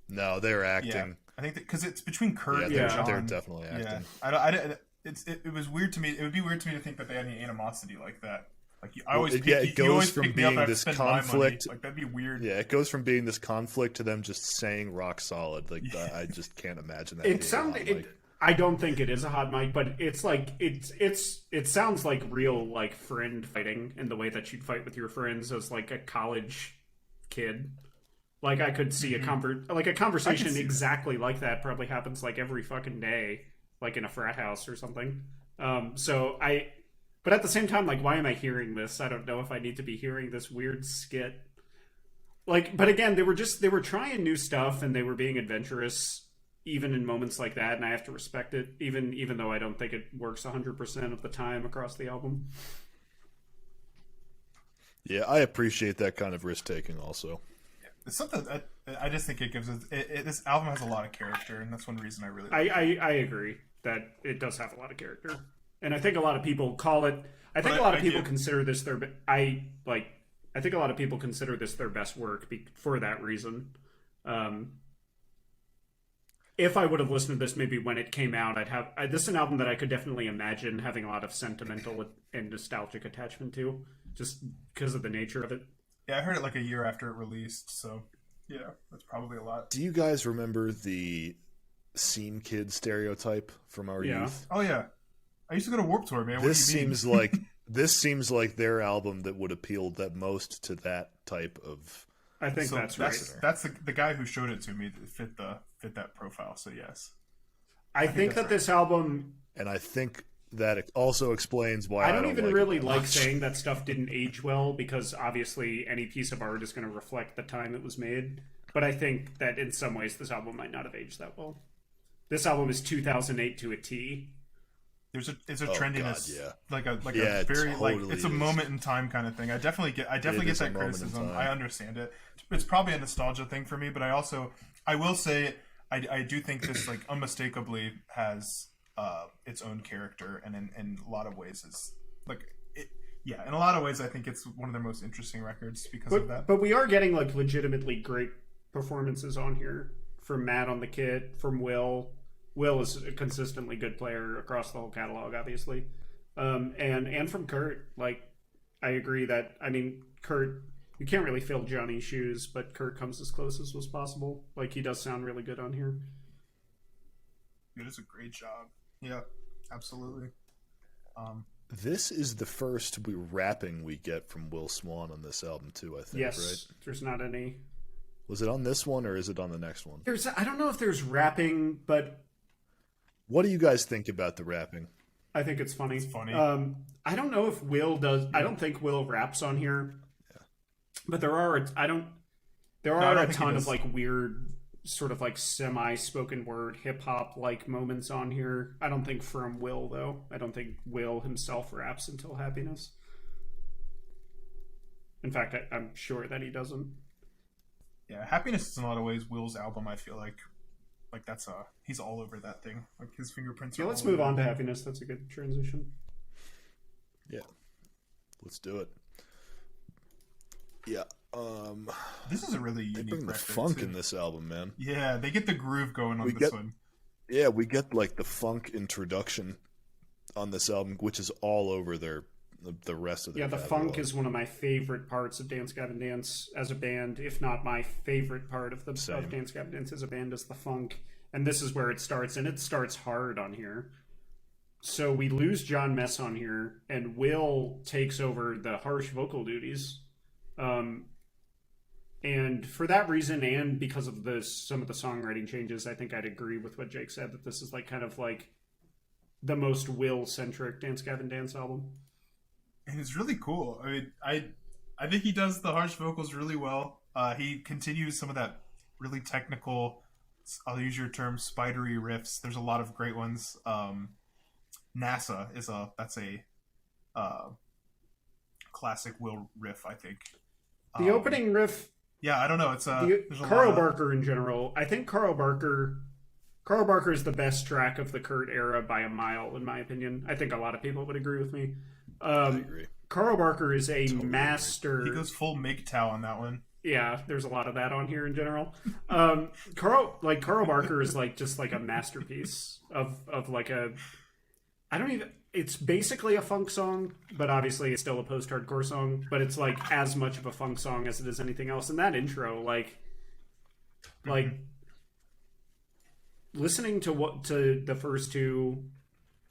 No, they're acting. Yeah. I think because it's between Kurt and John. They're definitely acting. Yeah. It was weird to me. It would be weird to me to think that they had any animosity like that. It goes from being this conflict. That'd be weird. Yeah, it goes from being this conflict to them just saying Rock Solid. I just can't imagine that. I don't think it is a hot mic, but it sounds like real friend fighting in the way that you'd fight with your friends as a college kid. I could see a conversation exactly like that probably happens every fucking day, in a frat house or something. But at the same time, why am I hearing this? I don't know if I need to be hearing this weird skit. But again, they were trying new stuff and they were being adventurous, even in moments like that, and I have to respect it, even though I don't think it works 100% of the time across the album. Yeah, I appreciate that kind of risk taking also. It's something that I just think it gives this album has a lot of character, and that's one reason I really like it. I agree that it does have a lot of character. And I think a lot of people call it. I think a lot of people consider this their. I think a lot of people consider this their best work for that reason. If I would have listened to this maybe when it came out, this is an album that I could definitely imagine having a lot of sentimental and nostalgic attachment to, just because of the nature of it. Yeah, I heard it a year after it released, so yeah, that's probably a lot. Do you guys remember the scene kid stereotype from our youth? Oh yeah. I used to go to Warped Tour, man. This seems like their album that would appeal that most to that type of. I think that's right. That's the guy who showed it to me that fit that profile. So yes, I think that this album, and I think that it also explains why I don't even really like saying that stuff didn't age well, because obviously any piece of art is going to reflect the time it was made. But I think that in some ways this album might not have aged that well. This album is 2008 to a T. It's a Oh, trendiness, God, yeah. like a Yeah, it very totally it's a is. moment in time kind of thing. I definitely get is that a moment in criticism. time. I understand it. It's probably a nostalgia thing for me, but I will say I do think this like unmistakably has its own character, and in a lot of ways is like it. Yeah, in a lot of ways, I think it's one of their most interesting records because of that. But we are getting like legitimately great performances on here from Matt on the kit, from Will. Will is a consistently good player across the whole catalog, obviously, and from Kurt. Like, I agree that Kurt, you can't really fill Johnny's shoes, but Kurt comes as close as was possible. Like, he does sound really good on here. It is a great job. Yeah, absolutely. This is the first rapping we get from Will Swan on this album too, I think, Yes, right? there's not any. Was it on this one or is it on the next one? I don't know if there's rapping, but What do you guys think about the rapping? I think it's funny. It's funny. I don't know if Will does. I don't think Will raps on here. Yeah. But there are I don't a think he ton does. of like weird, sort of like semi-spoken word hip hop like moments on here. I don't think from Will though. I don't think Will himself raps until Happiness. In fact, I'm sure that he doesn't. Yeah, Happiness is in a lot of ways Will's album. I feel like that's he's all over that thing. Like his fingerprints. Yeah, are let's all move over on to it. Happiness. That's a good transition. Yeah. Let's do it. Yeah. This is a really They unique bring the record, funk too. in this album, man. Yeah, they get the groove going on We this get- one. Yeah, we get like the funk introduction on this album, which is all over the rest of their Yeah, the catalog. funk is one of my favorite parts of Dance Gavin Dance as a band, if not my favorite part of Same. of Dance Gavin Dance as a band is the funk. And this is where it starts, and it starts hard on here. So we lose John Mess on here, and Will takes over the harsh vocal duties. And for that reason, and because of some of the songwriting changes, I think I'd agree with what Jake said, that this is like kind of like the most Will-centric Dance Gavin Dance album. And it's really cool. I mean, I think he does the harsh vocals really well. He continues some of that really technical, I'll use your term, spidery riffs. There's a lot of great ones. NASA that's a classic Will riff, I think. The opening riff, Yeah, I don't know. It's there's a Carl lot of- Barker in general. I think Carl Barker is the best track of the Kurt era by a mile, in my opinion. I think a lot of people would agree with me. I agree. Carl Barker is a Totally master. He goes full MGTOW on that one. Yeah, there's a lot of that on here in general. Carl Barker is like just like a masterpiece of like a. I don't even. It's basically a funk song, but obviously it's still a post-hardcore song. But it's like as much of a funk song as it is anything else. And that intro, like listening to the first two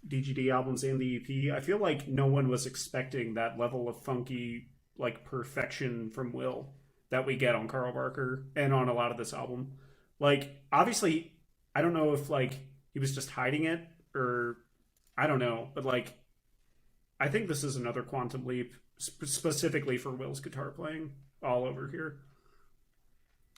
DGD albums and the EP, I feel like no one was expecting that level of funky like perfection from Will that we get on Carl Barker and on a lot of this album. Like, obviously, I don't know if like he was just hiding it or I don't know, but like I think this is another quantum leap specifically for Will's guitar playing all over here.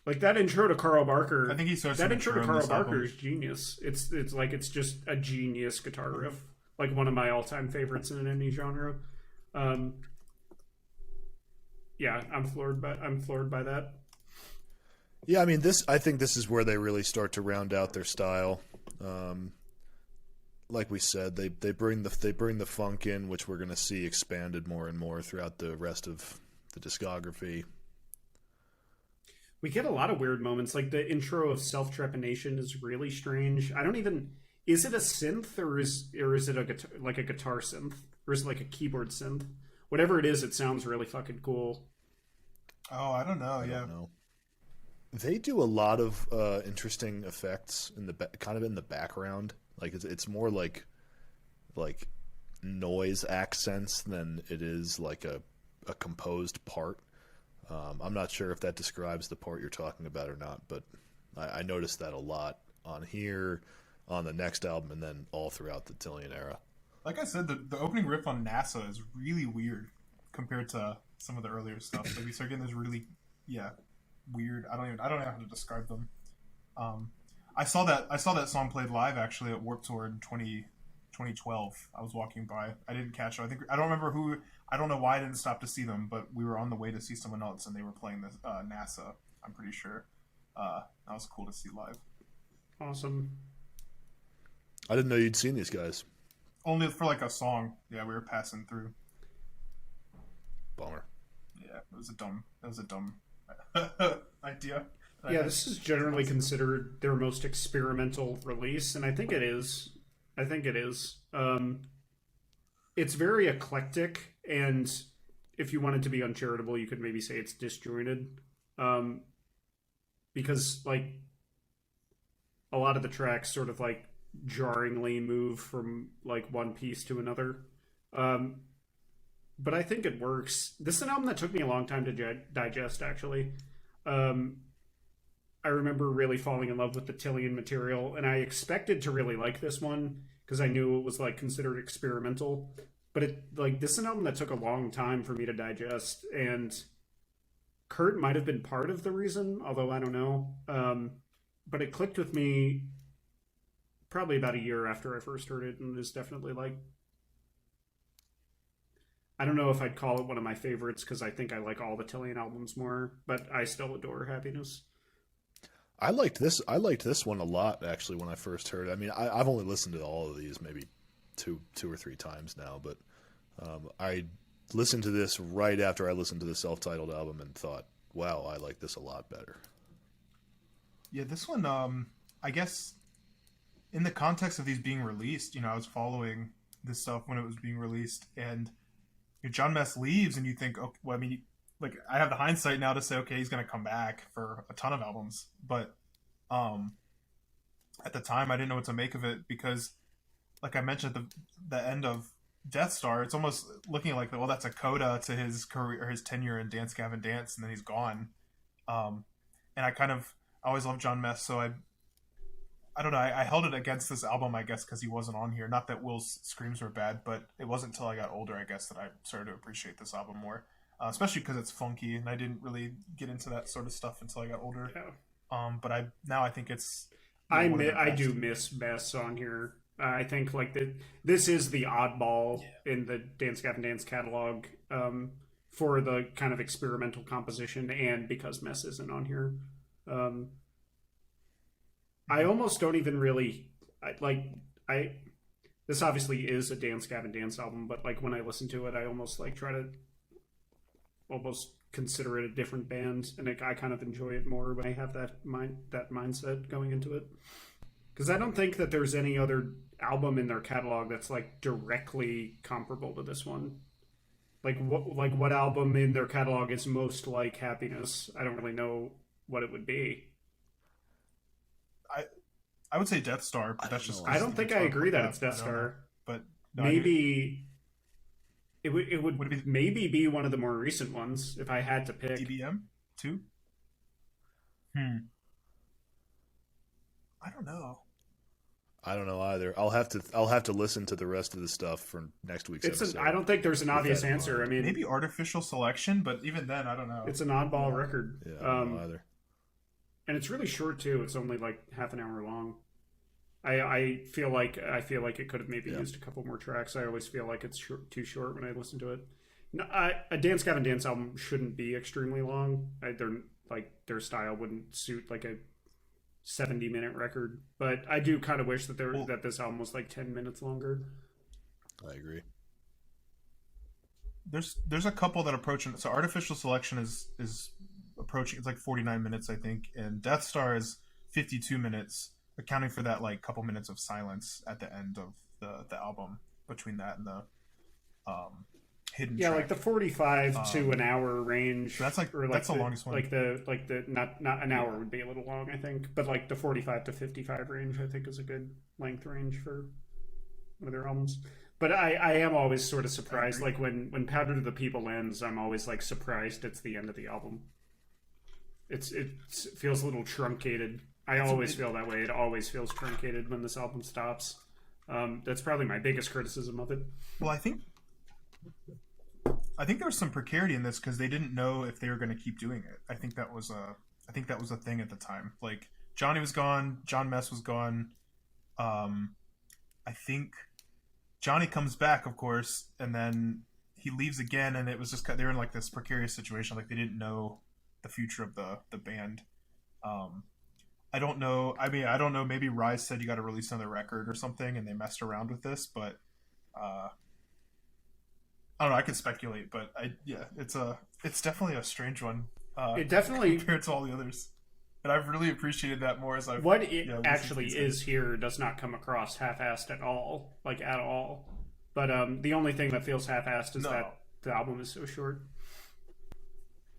Like that intro to Carl Barker. I think he starts that to intro mature to on Carl this Barker album. is genius. It's like it's just a genius guitar riff. Like one of my all-time favorites in any genre. Yeah, I'm floored by that. Yeah, I mean I think this is where they really start to round out their style. Like we said, they bring the funk in, which we're going to see expanded more and more throughout the rest of the discography. We get a lot of weird moments. Like the intro of Self Trepanation is really strange. I don't even. Is it a synth or is it a guitar, like a guitar synth, or is it like a keyboard synth? Whatever it is, it sounds really fucking cool. Oh, I don't know. I Yeah. don't know. They do a lot of interesting effects in the kind of in the background. Like it's more like noise accents than it is like a composed part. I'm not sure if that describes the part you're talking about or not, but I noticed that a lot on here, on the next album, and then all throughout the Tillian era. Like I said, the opening riff on NASA is really weird compared to some of the earlier stuff. Like we start getting this really, weird. I don't know how to describe them. I saw that song played live actually at Warped Tour in 2012. I was walking by. I didn't catch it. I don't remember who. I don't know why I didn't stop to see them, but we were on the way to see someone else, and they were playing the NASA. I'm pretty sure. That was cool to see live. Awesome. I didn't know you'd seen these guys. Only for like a song. Yeah, we were passing through. Bummer. Yeah, it was a dumb idea. Yeah, this is generally considered their most experimental release, and I think it is. It's very eclectic, and if you wanted to be uncharitable, you could maybe say it's disjointed. Because, like, a lot of the tracks sort of, like, jarringly move from, like, one piece to another. But I think it works. This is an album that took me a long time to digest, actually. I remember really falling in love with the TBN material, and I expected to really like this one because I knew it was like considered experimental. But this is an album that took a long time for me to digest, and Kurt might have been part of the reason, although I don't know. But it clicked with me probably about a year after I first heard it, and is definitely like, I don't know if I'd call it one of my favorites because I think I like all the TBN albums more, but I still adore Happiness. I liked this one a lot, actually, when I first heard it. I mean, I've only listened to all of these maybe two or three times now, but I listened to this right after I listened to the self-titled album and thought, wow, I like this a lot better. Yeah, this one, I guess, in the context of these being released, I was following this stuff when it was being released, and John Mess leaves, and you think, okay, well, I mean, like, I have the hindsight now to say, okay, he's going to come back for a ton of albums, but at the time, I didn't know what to make of it because, like I mentioned at the end of Death Star, it's almost looking like, well, that's a coda to his career or his tenure in Dance Gavin Dance, and then he's gone. And I always loved John Mess, so I don't know. I held it against this album, I guess, because he wasn't on here. Not that Will's screams were bad, but it wasn't until I got older, I guess, that I started to appreciate this album more. Especially because it's funky, and I didn't really get into that sort of stuff until I got older. Yeah. But I think it's. I do miss Mess on here. I think like this is the oddball in the Dance Gavin Dance catalog for the kind of experimental composition, and because Mess isn't on here. I almost don't even really this obviously is a Dance Gavin Dance album, but like when I listen to it, I almost like try to almost consider it a different band, and I kind of enjoy it more when I have that mindset going into it. Because I don't think that there's any other album in their catalog that's like directly comparable to this one. What album in their catalog is most like Happiness? I don't really know what it would be. I would say Death Star, but that's just. I don't think I agree that it's Death Star. But no, maybe it would maybe be one of the more recent ones if I had to pick. TBN 2. I don't know. I don't know either. I'll have to listen to the rest of the stuff for next week's episode. I don't think there's an obvious answer. I mean, maybe Artificial Selection, but even then, I don't know. It's an oddball record. Yeah, I don't know either. And it's really short too. It's only like half an hour long. I feel like it could have maybe used a couple more tracks. I always feel like it's too short when I listen to it. No, a Dance Gavin Dance album shouldn't be extremely long. Their style wouldn't suit like a 70-minute record. But I do kind of wish that that this album was like 10 minutes longer. I agree. There's a couple that approach it. So Artificial Selection is approaching. It's like 49 minutes, I think, and Death Star is 52 minutes. Accounting for that like couple minutes of silence at the end of the album between that and the hidden track. Like the 45 to an hour range. So that's that's the longest one. Like the not an hour would be a little long, I think, but like the 45 to 55 range I think is a good length range for one of their albums. But I am always sort of surprised, like when Powder to the People ends, I'm always like surprised it's the end of the album. It feels a little truncated. I always feel that way. It always feels truncated when this album stops. That's probably my biggest criticism of it. Well, I think there was some precarity in this because they didn't know if they were going to keep doing it. I think that was a thing at the time. Like Johnny was gone. John Mess was gone. I think Johnny comes back, of course, and then he leaves again, and it was just they're in like this precarious situation, like they didn't know the future of the band. I don't know. I mean, I don't know. Maybe Rise said you got to release another record or something, and they messed around with this, but I don't know. I could speculate, but it's definitely a strange one. It definitely compared to all the others. And I've really appreciated that more as I've... What it actually is here does not come across half-assed at all. Like, at all. But the only thing that feels half-assed is that the album is so short.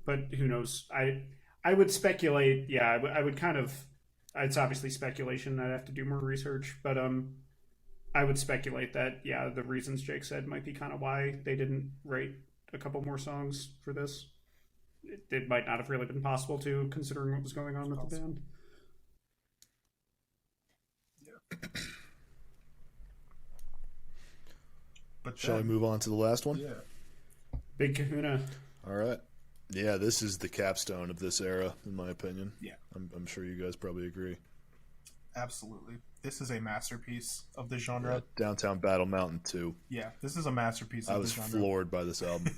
But who knows? I would speculate... Yeah, I would kind of... It's obviously speculation. I'd have to do more research. But I would speculate that, yeah, the reasons Jake said might be kind of why they didn't write a couple more songs for this. It might not have really been possible to, considering what was going on with the band. Yeah. But shall we move on to the last one? Yeah. Big Kahuna. All right. Yeah, this is the capstone of this era, in my opinion. Yeah. I'm sure you guys probably agree. Absolutely. This is a masterpiece of the genre. Yeah, Downtown Battle Mountain 2. Yeah, this is a masterpiece of the genre. I was floored by this album.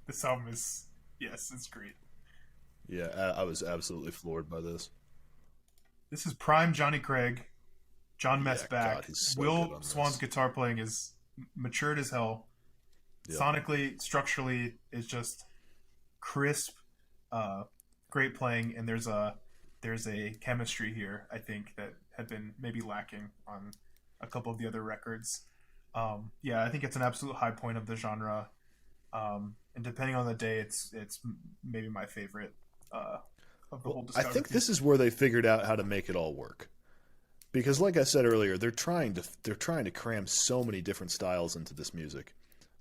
This album is... Yes, it's great. Yeah, I was absolutely floored by this. This is prime Johnny Craig. John Mess back. God, so Will Swan's guitar playing is matured as hell. Yep. Sonically, structurally, is just crisp, great playing, and there's a chemistry here, I think, that had been maybe lacking on a couple of the other records. Yeah, I think it's an absolute high point of the genre. And depending on the day, it's maybe my favorite of the whole discography. I think this is where they figured out how to make it all work, because, like I said earlier, they're trying to cram so many different styles into this music.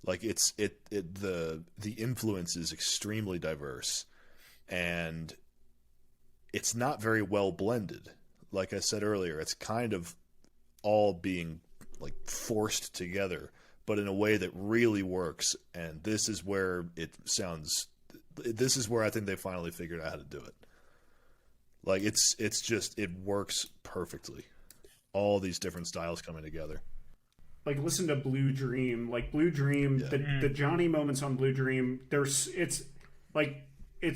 Like the influence is extremely diverse, and it's not very well blended. Like I said earlier, it's kind of all being like forced together, but in a way that really works. And this is where I think they finally figured out how to do it. Like it works perfectly. All these different styles coming together. Like, listen to Blue Dream. Like, Blue Dream, the Johnny moments on Blue Dream, it's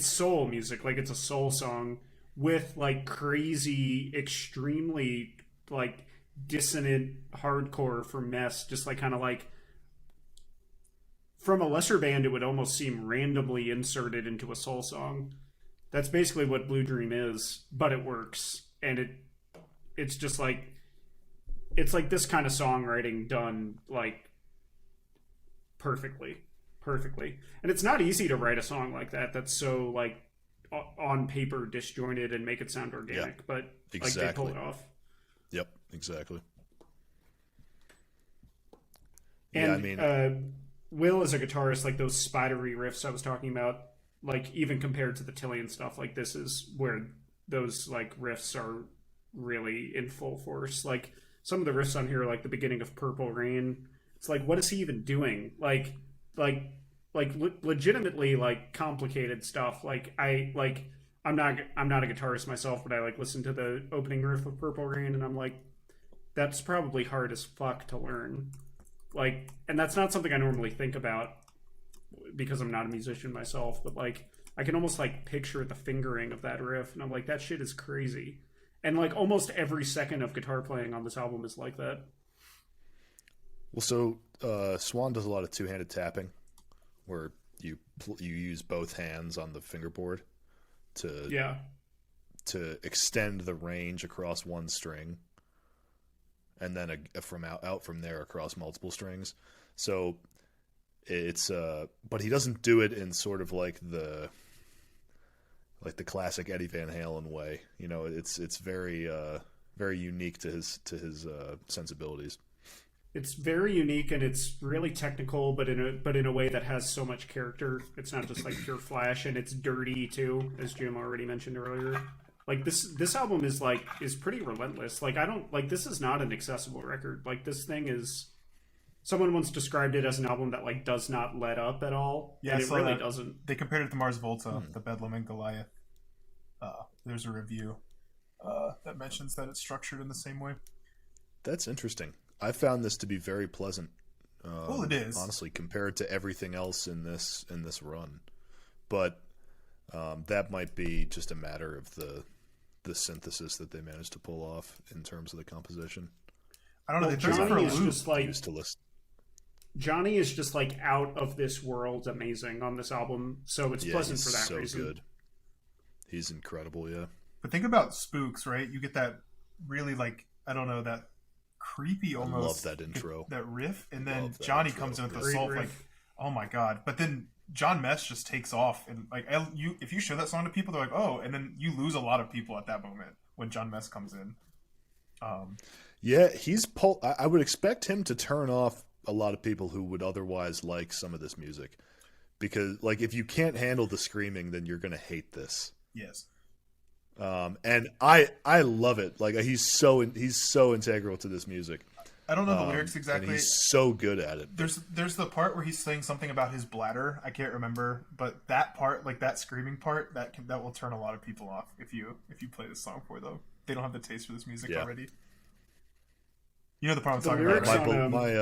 soul music. Like, it's a soul song with, like, crazy, extremely, like, dissonant hardcore for Mess. Just, like, kind of like, from a lesser band, it would almost seem randomly inserted into a soul song. That's basically what Blue Dream is, but it works. And it's just like, it's like this kind of songwriting done like perfectly. And it's not easy to write a song like that that's so like on paper disjointed and make it sound organic, but exactly. Like they pull it off. Yep, exactly. And yeah, I mean, Will as a guitarist, like those spidery riffs I was talking about, like even compared to the Tillian stuff, like this is where those like riffs are really in full force. Like some of the riffs on here, like the beginning of Purple Rain, it's like, what is he even doing? Like legitimately like complicated stuff. Like I'm not a guitarist myself, but I like listen to the opening riff of Purple Rain and I'm like, that's probably hard as fuck to learn. Like, and that's not something I normally think about because I'm not a musician myself, but like I can almost like picture the fingering of that riff and I'm like, that shit is crazy. And like almost every second of guitar playing on this album is like that. Well, so Swan does a lot of two-handed tapping where you use both hands on the fingerboard to extend the range across one string, and then out from there across multiple strings. So it's but he doesn't do it in sort of like the classic Eddie Van Halen way. You know, it's very very unique to his sensibilities. It's very unique and it's really technical, but in a way that has so much character. It's not just like pure flash, and it's dirty too, as Jim already mentioned earlier. Like this album is pretty relentless. Like this is not an accessible record. Like this thing is, someone once described it as an album that like does not let up at all. Yeah, and it really doesn't. They compared it to Mars Volta, the Bedlam and Goliath. There's a review. that mentions that it's structured in the same way. That's interesting. I found this to be very pleasant. Well, it is, honestly, compared to everything else in this run. But that might be just a matter of the synthesis that they managed to pull off in terms of the composition. I don't know. Well, They took it for a Johnny is loop. just like Used to listen. Johnny is just like out of this world, amazing on this album. So it's pleasant he's for that so reason. good. He's incredible. Yeah. But think about Spooks, right? You get that really like, I don't know, that creepy almost. I love that intro. That riff, and then Love that Johnny intro. comes in with the Great soul, riff. like, oh my god! But then John Mess just takes off, and like, if you show that song to people, they're like, oh, and then you lose a lot of people at that moment when John Mess comes in. Yeah, I would expect him to turn off a lot of people who would otherwise like some of this music, because like if you can't handle the screaming, then you're gonna hate this. Yes. And I love it. Like he's so integral to this music. I don't know the lyrics exactly. And he's so good at it. There's the part where he's saying something about his bladder. I can't remember, but that part, like that screaming part, that will turn a lot of people off if you play this song for them. They don't have the taste for this music already. You know the part I'm talking about, lyrics right? My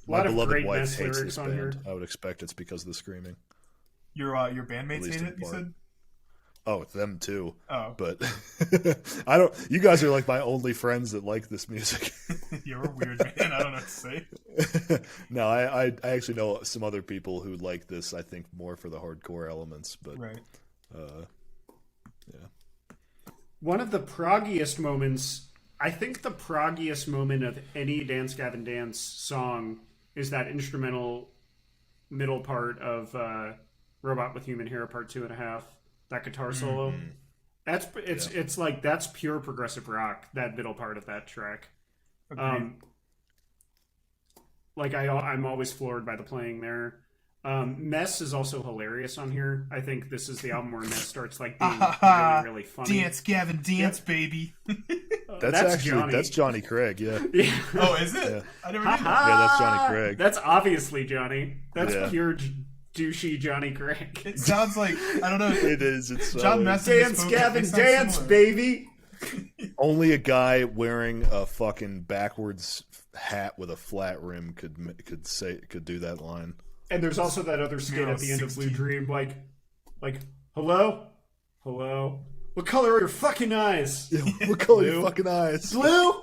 lot of beloved great wife Mess hates lyrics this on band. here. I would expect it's because of the screaming. Your bandmates least hate in it. You part. said. Oh, them too. Oh, But I don't. You guys are like my only friends that like this music. you're a weird man. I don't know what to say. No, I actually know some other people who like this. I think more for the hardcore elements, but Right. Yeah. One of the proggiest moments, I think the proggiest moment of any Dance Gavin Dance song is that instrumental middle part of Robot with Human Hair Part 2.5. That guitar solo. It's like that's pure progressive rock, that middle part of that track. Agreed. Like I'm always floored by the playing there. Mess is also hilarious on here. I think this is the album where Mess starts like being really, really funny. Dance, Gavin, dance, baby. That's Johnny Craig. Yeah. Yeah. Oh, is it? Yeah. I never knew that. Yeah, that's Johnny Craig. That's obviously Johnny. That's Yeah. pure douchey Johnny Craig. It sounds like, I don't know. It is. It's so John Mess. Dance, Gavin, dance, baby. Only a guy wearing a fucking backwards hat with a flat rim could do that line. And there's also that other skit Miro at the end of Blue 16. Dream, like, hello, what color are your fucking eyes? What color are Blue. your fucking eyes? Blue.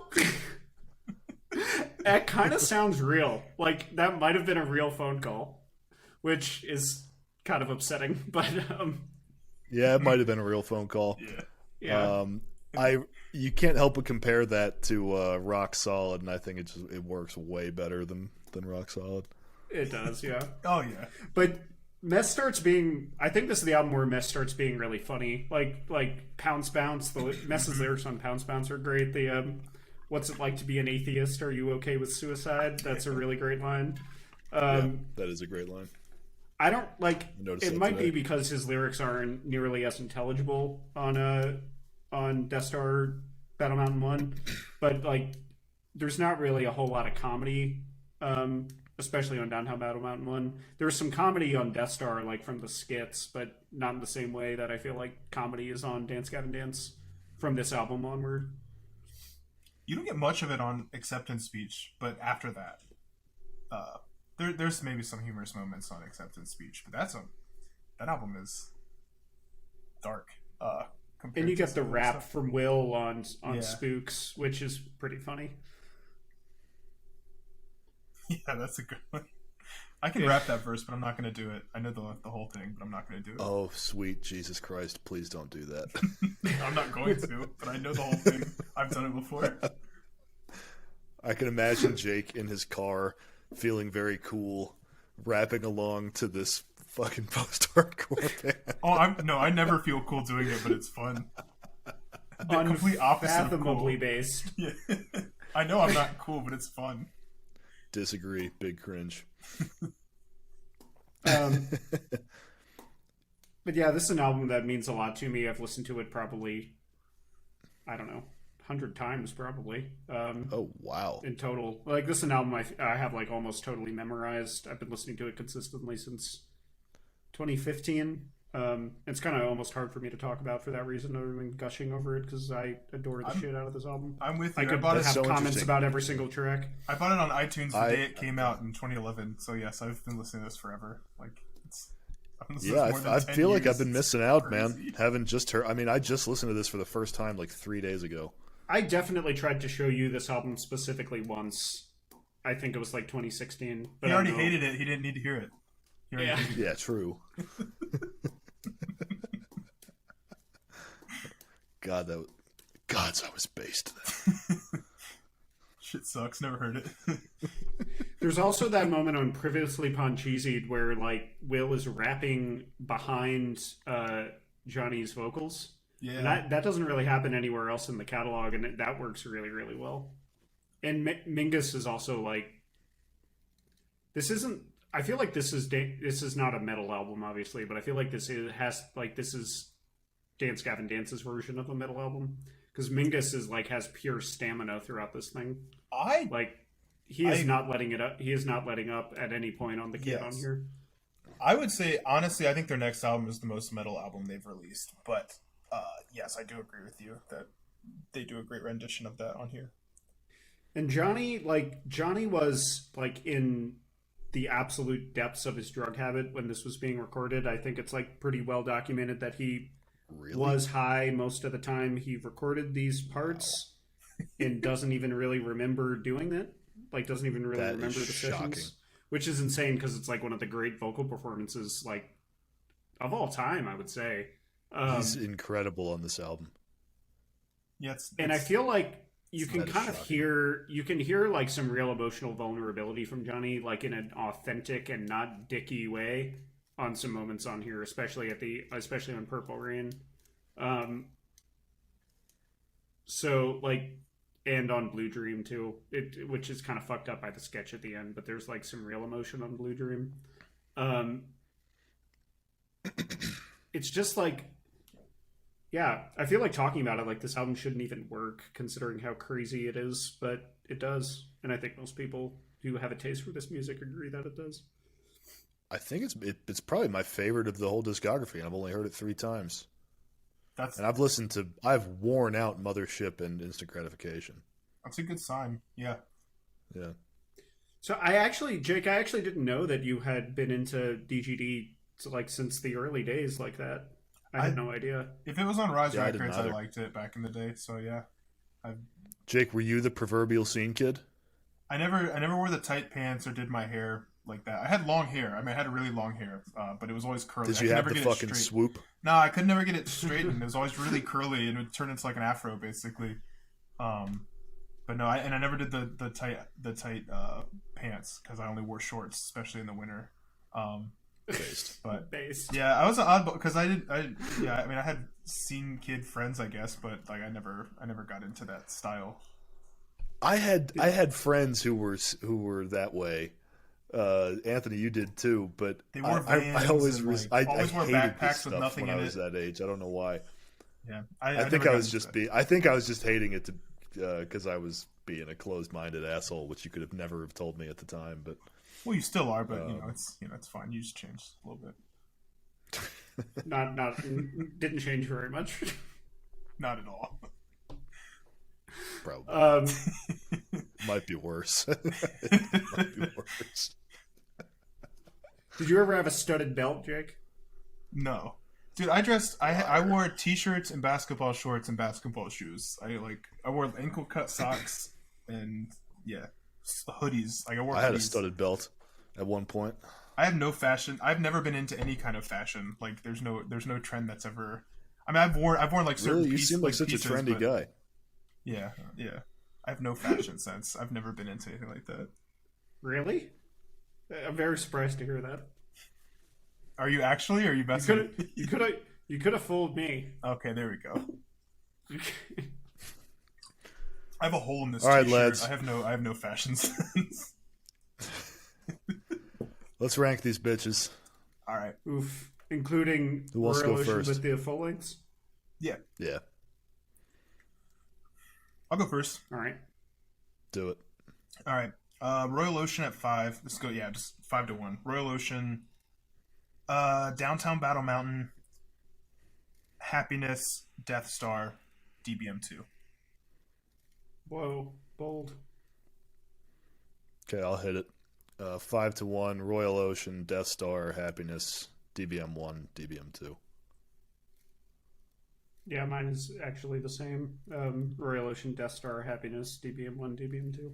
That kind of sounds real. Like that might have been a real phone call, which is kind of upsetting. But Yeah, it might have been a real phone call. yeah. You can't help but compare that to Rock Solid, and I think it works way better than Rock Solid. It does, yeah. Oh, yeah. But Mess starts being. I think this is the album where Mess starts being really funny. Like Pounce Bounce. The Mess's lyrics on Pounce Bounce are great. The what's it like to be an atheist? Are you okay with suicide? That's a really great line. That is a great line. I don't like. noticed It that might today. be because his lyrics aren't nearly as intelligible on Death Star Battle Mountain 1, but like, there's not really a whole lot of comedy. Especially on Downtown Battle Mountain 1. There was some comedy on Death Star, like from the skits, but not in the same way that I feel like comedy is on Dance Gavin Dance from this album onward. You don't get much of it on Acceptance Speech, but after that, there's maybe some humorous moments on Acceptance Speech, but that album is dark. Compared And you to get some the other rap stuff. from Will on Yeah. Spooks, which is pretty funny. Yeah, that's a good one. I can rap that verse, but I'm not going to do it. I know the whole thing, but I'm not going to do it. Oh, sweet Jesus Christ! Please don't do that. I'm not going to, but I know the whole thing. I've done it before. I can imagine Jake in his car, feeling very cool, rapping along to this fucking post-hardcore band. Oh, I never feel cool doing it, but it's fun. The complete opposite of cool. Unfathomably based. Yeah. I know I'm not cool, but it's fun. Disagree. Big cringe. But yeah, this is an album that means a lot to me. I've listened to it probably, I don't know, 100 times probably. Oh, wow. In total. Like, this is an album I have like almost totally memorized. I've been listening to it consistently since 2015. It's kind of almost hard for me to talk about for that reason, other than gushing over it, because I adore the shit out of this album. I'm with you. I could have so comments interesting. about every single track. I bought it on iTunes the day it came out in 2011. So yes, I've been listening to this forever. Like, I feel like I've been missing out, Crazy. man. Haven't just heard. I mean, I just listened to this for the first time like 3 days ago. I definitely tried to show you this album specifically once. I think it was like 2016. But He already hated it. He didn't need to hear it. He already hated it. Yeah, true. God, I was based then. Shit sucks. Never heard it. There's also that moment on Previously Poncheesied where like Will is rapping behind Johnny's vocals. Yeah. And that doesn't really happen anywhere else in the catalog, and that works really, really well. And Mingus is also like, this isn't. I feel like this is not a metal album, obviously, but I feel like this is Dance Gavin Dance's version of a metal album, because Mingus is like has pure stamina throughout this thing. He is not letting it up. He is not letting up at any point on the kid on here. I would say honestly, I think their next album is the most metal album they've released, but. Yes, I do agree with you that they do a great rendition of that on here. And Johnny was like in the absolute depths of his drug habit when this was being recorded. I think it's like pretty well documented that he was high most of the time he recorded these parts and doesn't even really remember doing that. Like doesn't even really remember the sessions, which is insane because it's like one of the great vocal performances like of all time, I would say. He's incredible on this album. Yeah, and I feel like you can kind of hear like some real emotional vulnerability from Johnny, like in an authentic and not dicky way on some moments on here, especially on Purple Rain. So like, and on Blue Dream too, which is kind of fucked up by the sketch at the end, but there's like some real emotion on Blue Dream. It's just like, yeah, I feel like talking about it like this album shouldn't even work considering how crazy it is, but it does. And I think most people who have a taste for this music agree that it does. I think it's probably my favorite of the whole discography, and I've only heard it 3 times. And I've worn out Mothership and Instant Gratification. That's a good sign. Yeah. Yeah. So Jake, I actually didn't know that you had been into DGD like since the early days like that. I had no idea. If it was on Rise Records, I liked it back in the day. So yeah. Jake, were you the proverbial scene kid? I never wore the tight pants or did my hair like that. I had long hair. I mean, I had really long hair, but it was always curly. Did you have the fucking swoop? No, I could never get it straightened. It was always really curly and it would turn into like an afro, basically. But no, I never did the tight pants because I only wore shorts, especially in the winter. Based. Yeah, I was an oddball because I mean, I had scene kid friends, I guess, but like I never got into that style. I had friends who were that way. Anthony, you did too, but they wore Vans I always wore hated backpacks this with stuff nothing when in I was that age. I don't know why. Yeah, I think I was just hating it because I was being a closed-minded asshole, which you could have never told me at the time. But well, you still are, but it's fine. You just changed a little bit. not didn't change very much. Not at all. Probably. Might be worse. It might be worse. Did you ever have a studded belt, Jake? No. Dude, I wore t-shirts and basketball shorts and basketball shoes. I wore ankle cut socks and hoodies. I had a studded belt at one point. I have no fashion. I've never been into any kind of fashion. Like there's no trend that's ever. I mean, I've worn like certain. Really, you seem like such a trendy guy. Yeah. I have no fashion sense. I've never been into anything like that. Really? I'm very surprised to hear that. Are you actually? Or are you messing? You could have fooled me. Okay, there we go. I have a hole in this. All right, t-shirt. lads. I have no fashion sense. Let's rank these bitches. All right. Oof. Including Who wants to go Royal Ocean first? with the full lengths? Yeah. I'll go first. All right. Do it. All right. Royal Ocean at 5. Let's go. Yeah, just 5-1. Royal Ocean. Downtown Battle Mountain. Happiness, Death Star, DBM2. Whoa, bold. Okay, I'll hit it. 5-1, Royal Ocean, Death Star, Happiness, DBM1, DBM2. Yeah, mine is actually the same. Royal Ocean, Death Star, Happiness, DBM1, DBM2.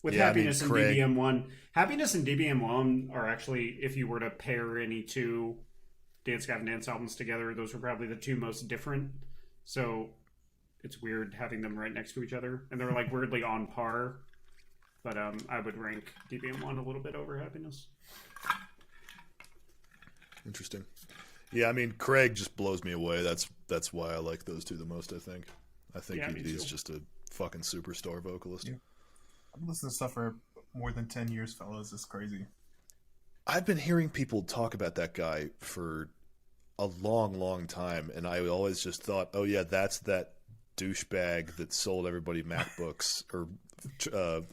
With Happiness and DBM1. Happiness and DBM1 are actually, if you were to pair any two Dance Gavin Dance albums together, those are probably the two most different. So it's weird having them right next to each other. And they're like weirdly on par. But I would rank DBM1 a little bit over Happiness. Interesting. Yeah, I mean, Craig just blows me away. That's why I like those two the most, I think. I think he's just a fucking superstar vocalist. Yeah. I've been listening to stuff for more than 10 years, fellas. It's crazy. I've been hearing people talk about that guy for a long, long time, and I always just thought, oh yeah, that's that douchebag that sold everybody MacBooks or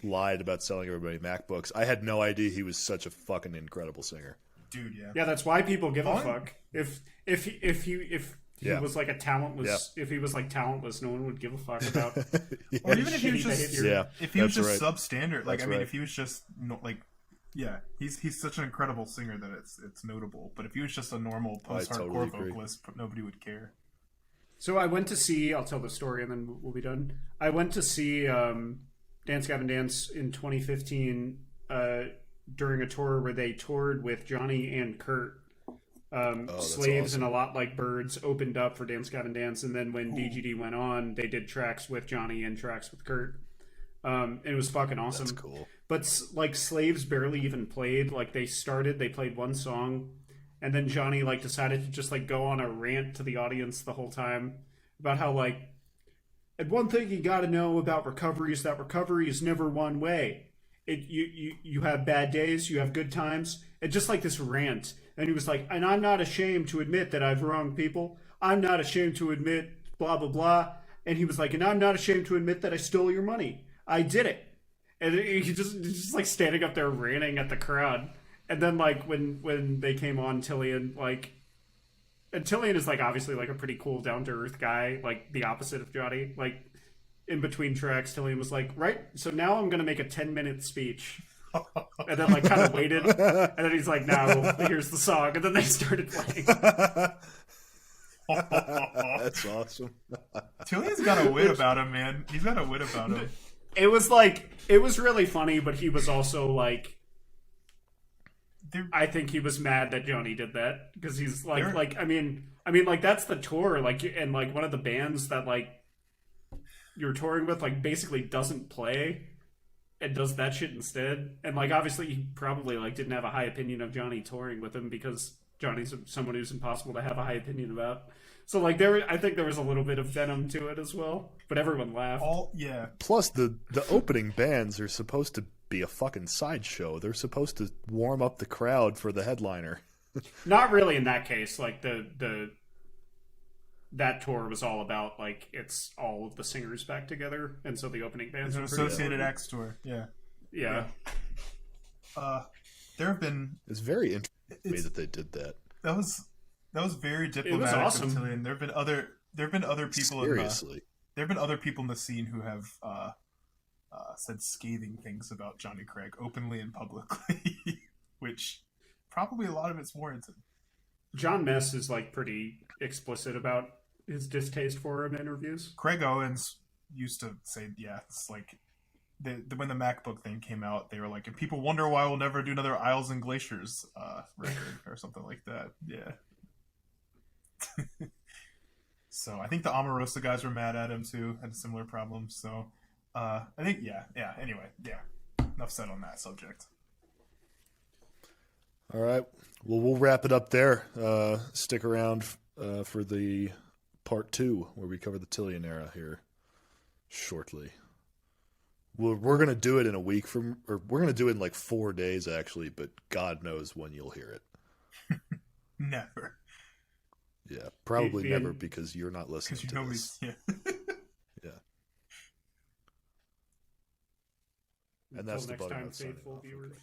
lied about selling everybody MacBooks. I had no idea he was such a fucking incredible singer. Dude, yeah. Yeah, that's why people give a fuck. If he was like a talentless, if he was like talentless, no one would give a fuck about. Or even if he was just, if he was just substandard, like that's I mean, if he was just he's such an incredible singer that it's notable. But if he was just a normal post-hardcore vocalist, nobody would care. So I went to see. I'll tell the story and then we'll be done. I went to see Dance Gavin Dance in 2015 during a tour where they toured with Johnny and Kurt. Slaves awesome. and A Lot Like Birds opened up for Dance Gavin Dance, and then when DGD went on, they did tracks with Johnny and tracks with Kurt. It was fucking awesome. That's cool. But like Slaves barely even played. Like they played one song, and then Johnny like decided to just like go on a rant to the audience the whole time about how like, and one thing you got to know about recovery is that recovery is never one way. You have bad days, you have good times, and just like this rant. And he was like, and I'm not ashamed to admit that I've wronged people. I'm not ashamed to admit blah, blah, blah. And he was like, and I'm not ashamed to admit that I stole your money. I did it. And he just like standing up there ranting at the crowd. And then like when they came on, TBN, and TBN is like obviously like a pretty cool down to earth guy, like the opposite of Johnny. Like in between tracks, TBN was like, right, so now I'm gonna make a 10-minute speech. And then like kind of waited, and then he's like, now here's the song, and then they started playing. That's awesome. TBN's got a wit about him, man. He's got a wit about him. It was really funny, but he was also like, I think he was mad that Johnny did that because he's like I mean like that's the tour, like, and like one of the bands that like you're touring with like basically doesn't play and does that shit instead. And like obviously he probably like didn't have a high opinion of Johnny touring with him because Johnny's someone who's impossible to have a high opinion about. So like I think there was a little bit of venom to it as well, but everyone laughed. Plus the opening bands are supposed to be a fucking sideshow. They're supposed to warm up the crowd for the headliner. Not really in that case. Like that tour was all about like it's all of the singers back together, and so the opening bands. It's an associated acts tour. Yeah. There have been. It's very interesting that they did that. That was very diplomatic. It was awesome. There have been other people. Seriously. There have been other people in the scene who have said scathing things about Johnny Craig openly and publicly, which probably a lot of it's warranted. John Mess is like pretty explicit about his distaste for him in interviews. Craig Owens used to say, yeah, it's like when the MacBook thing came out, they were like, if people wonder why we'll never do another Isles and Glaciers record or something like that. Yeah. So I think the Omarosa guys were mad at him too, had a similar problem. So I think, anyway, enough said on that subject. All right. Well, we'll wrap it up there. Stick around for the part 2 where we cover the TBN era here shortly. We're going to do it in a week or we're going to do it in like 4 days actually, but God knows when you'll hear it. Never. Yeah, probably never because you're not listening to this. Yeah. Yeah. And that's the next bug time, about signing faithful off. viewers.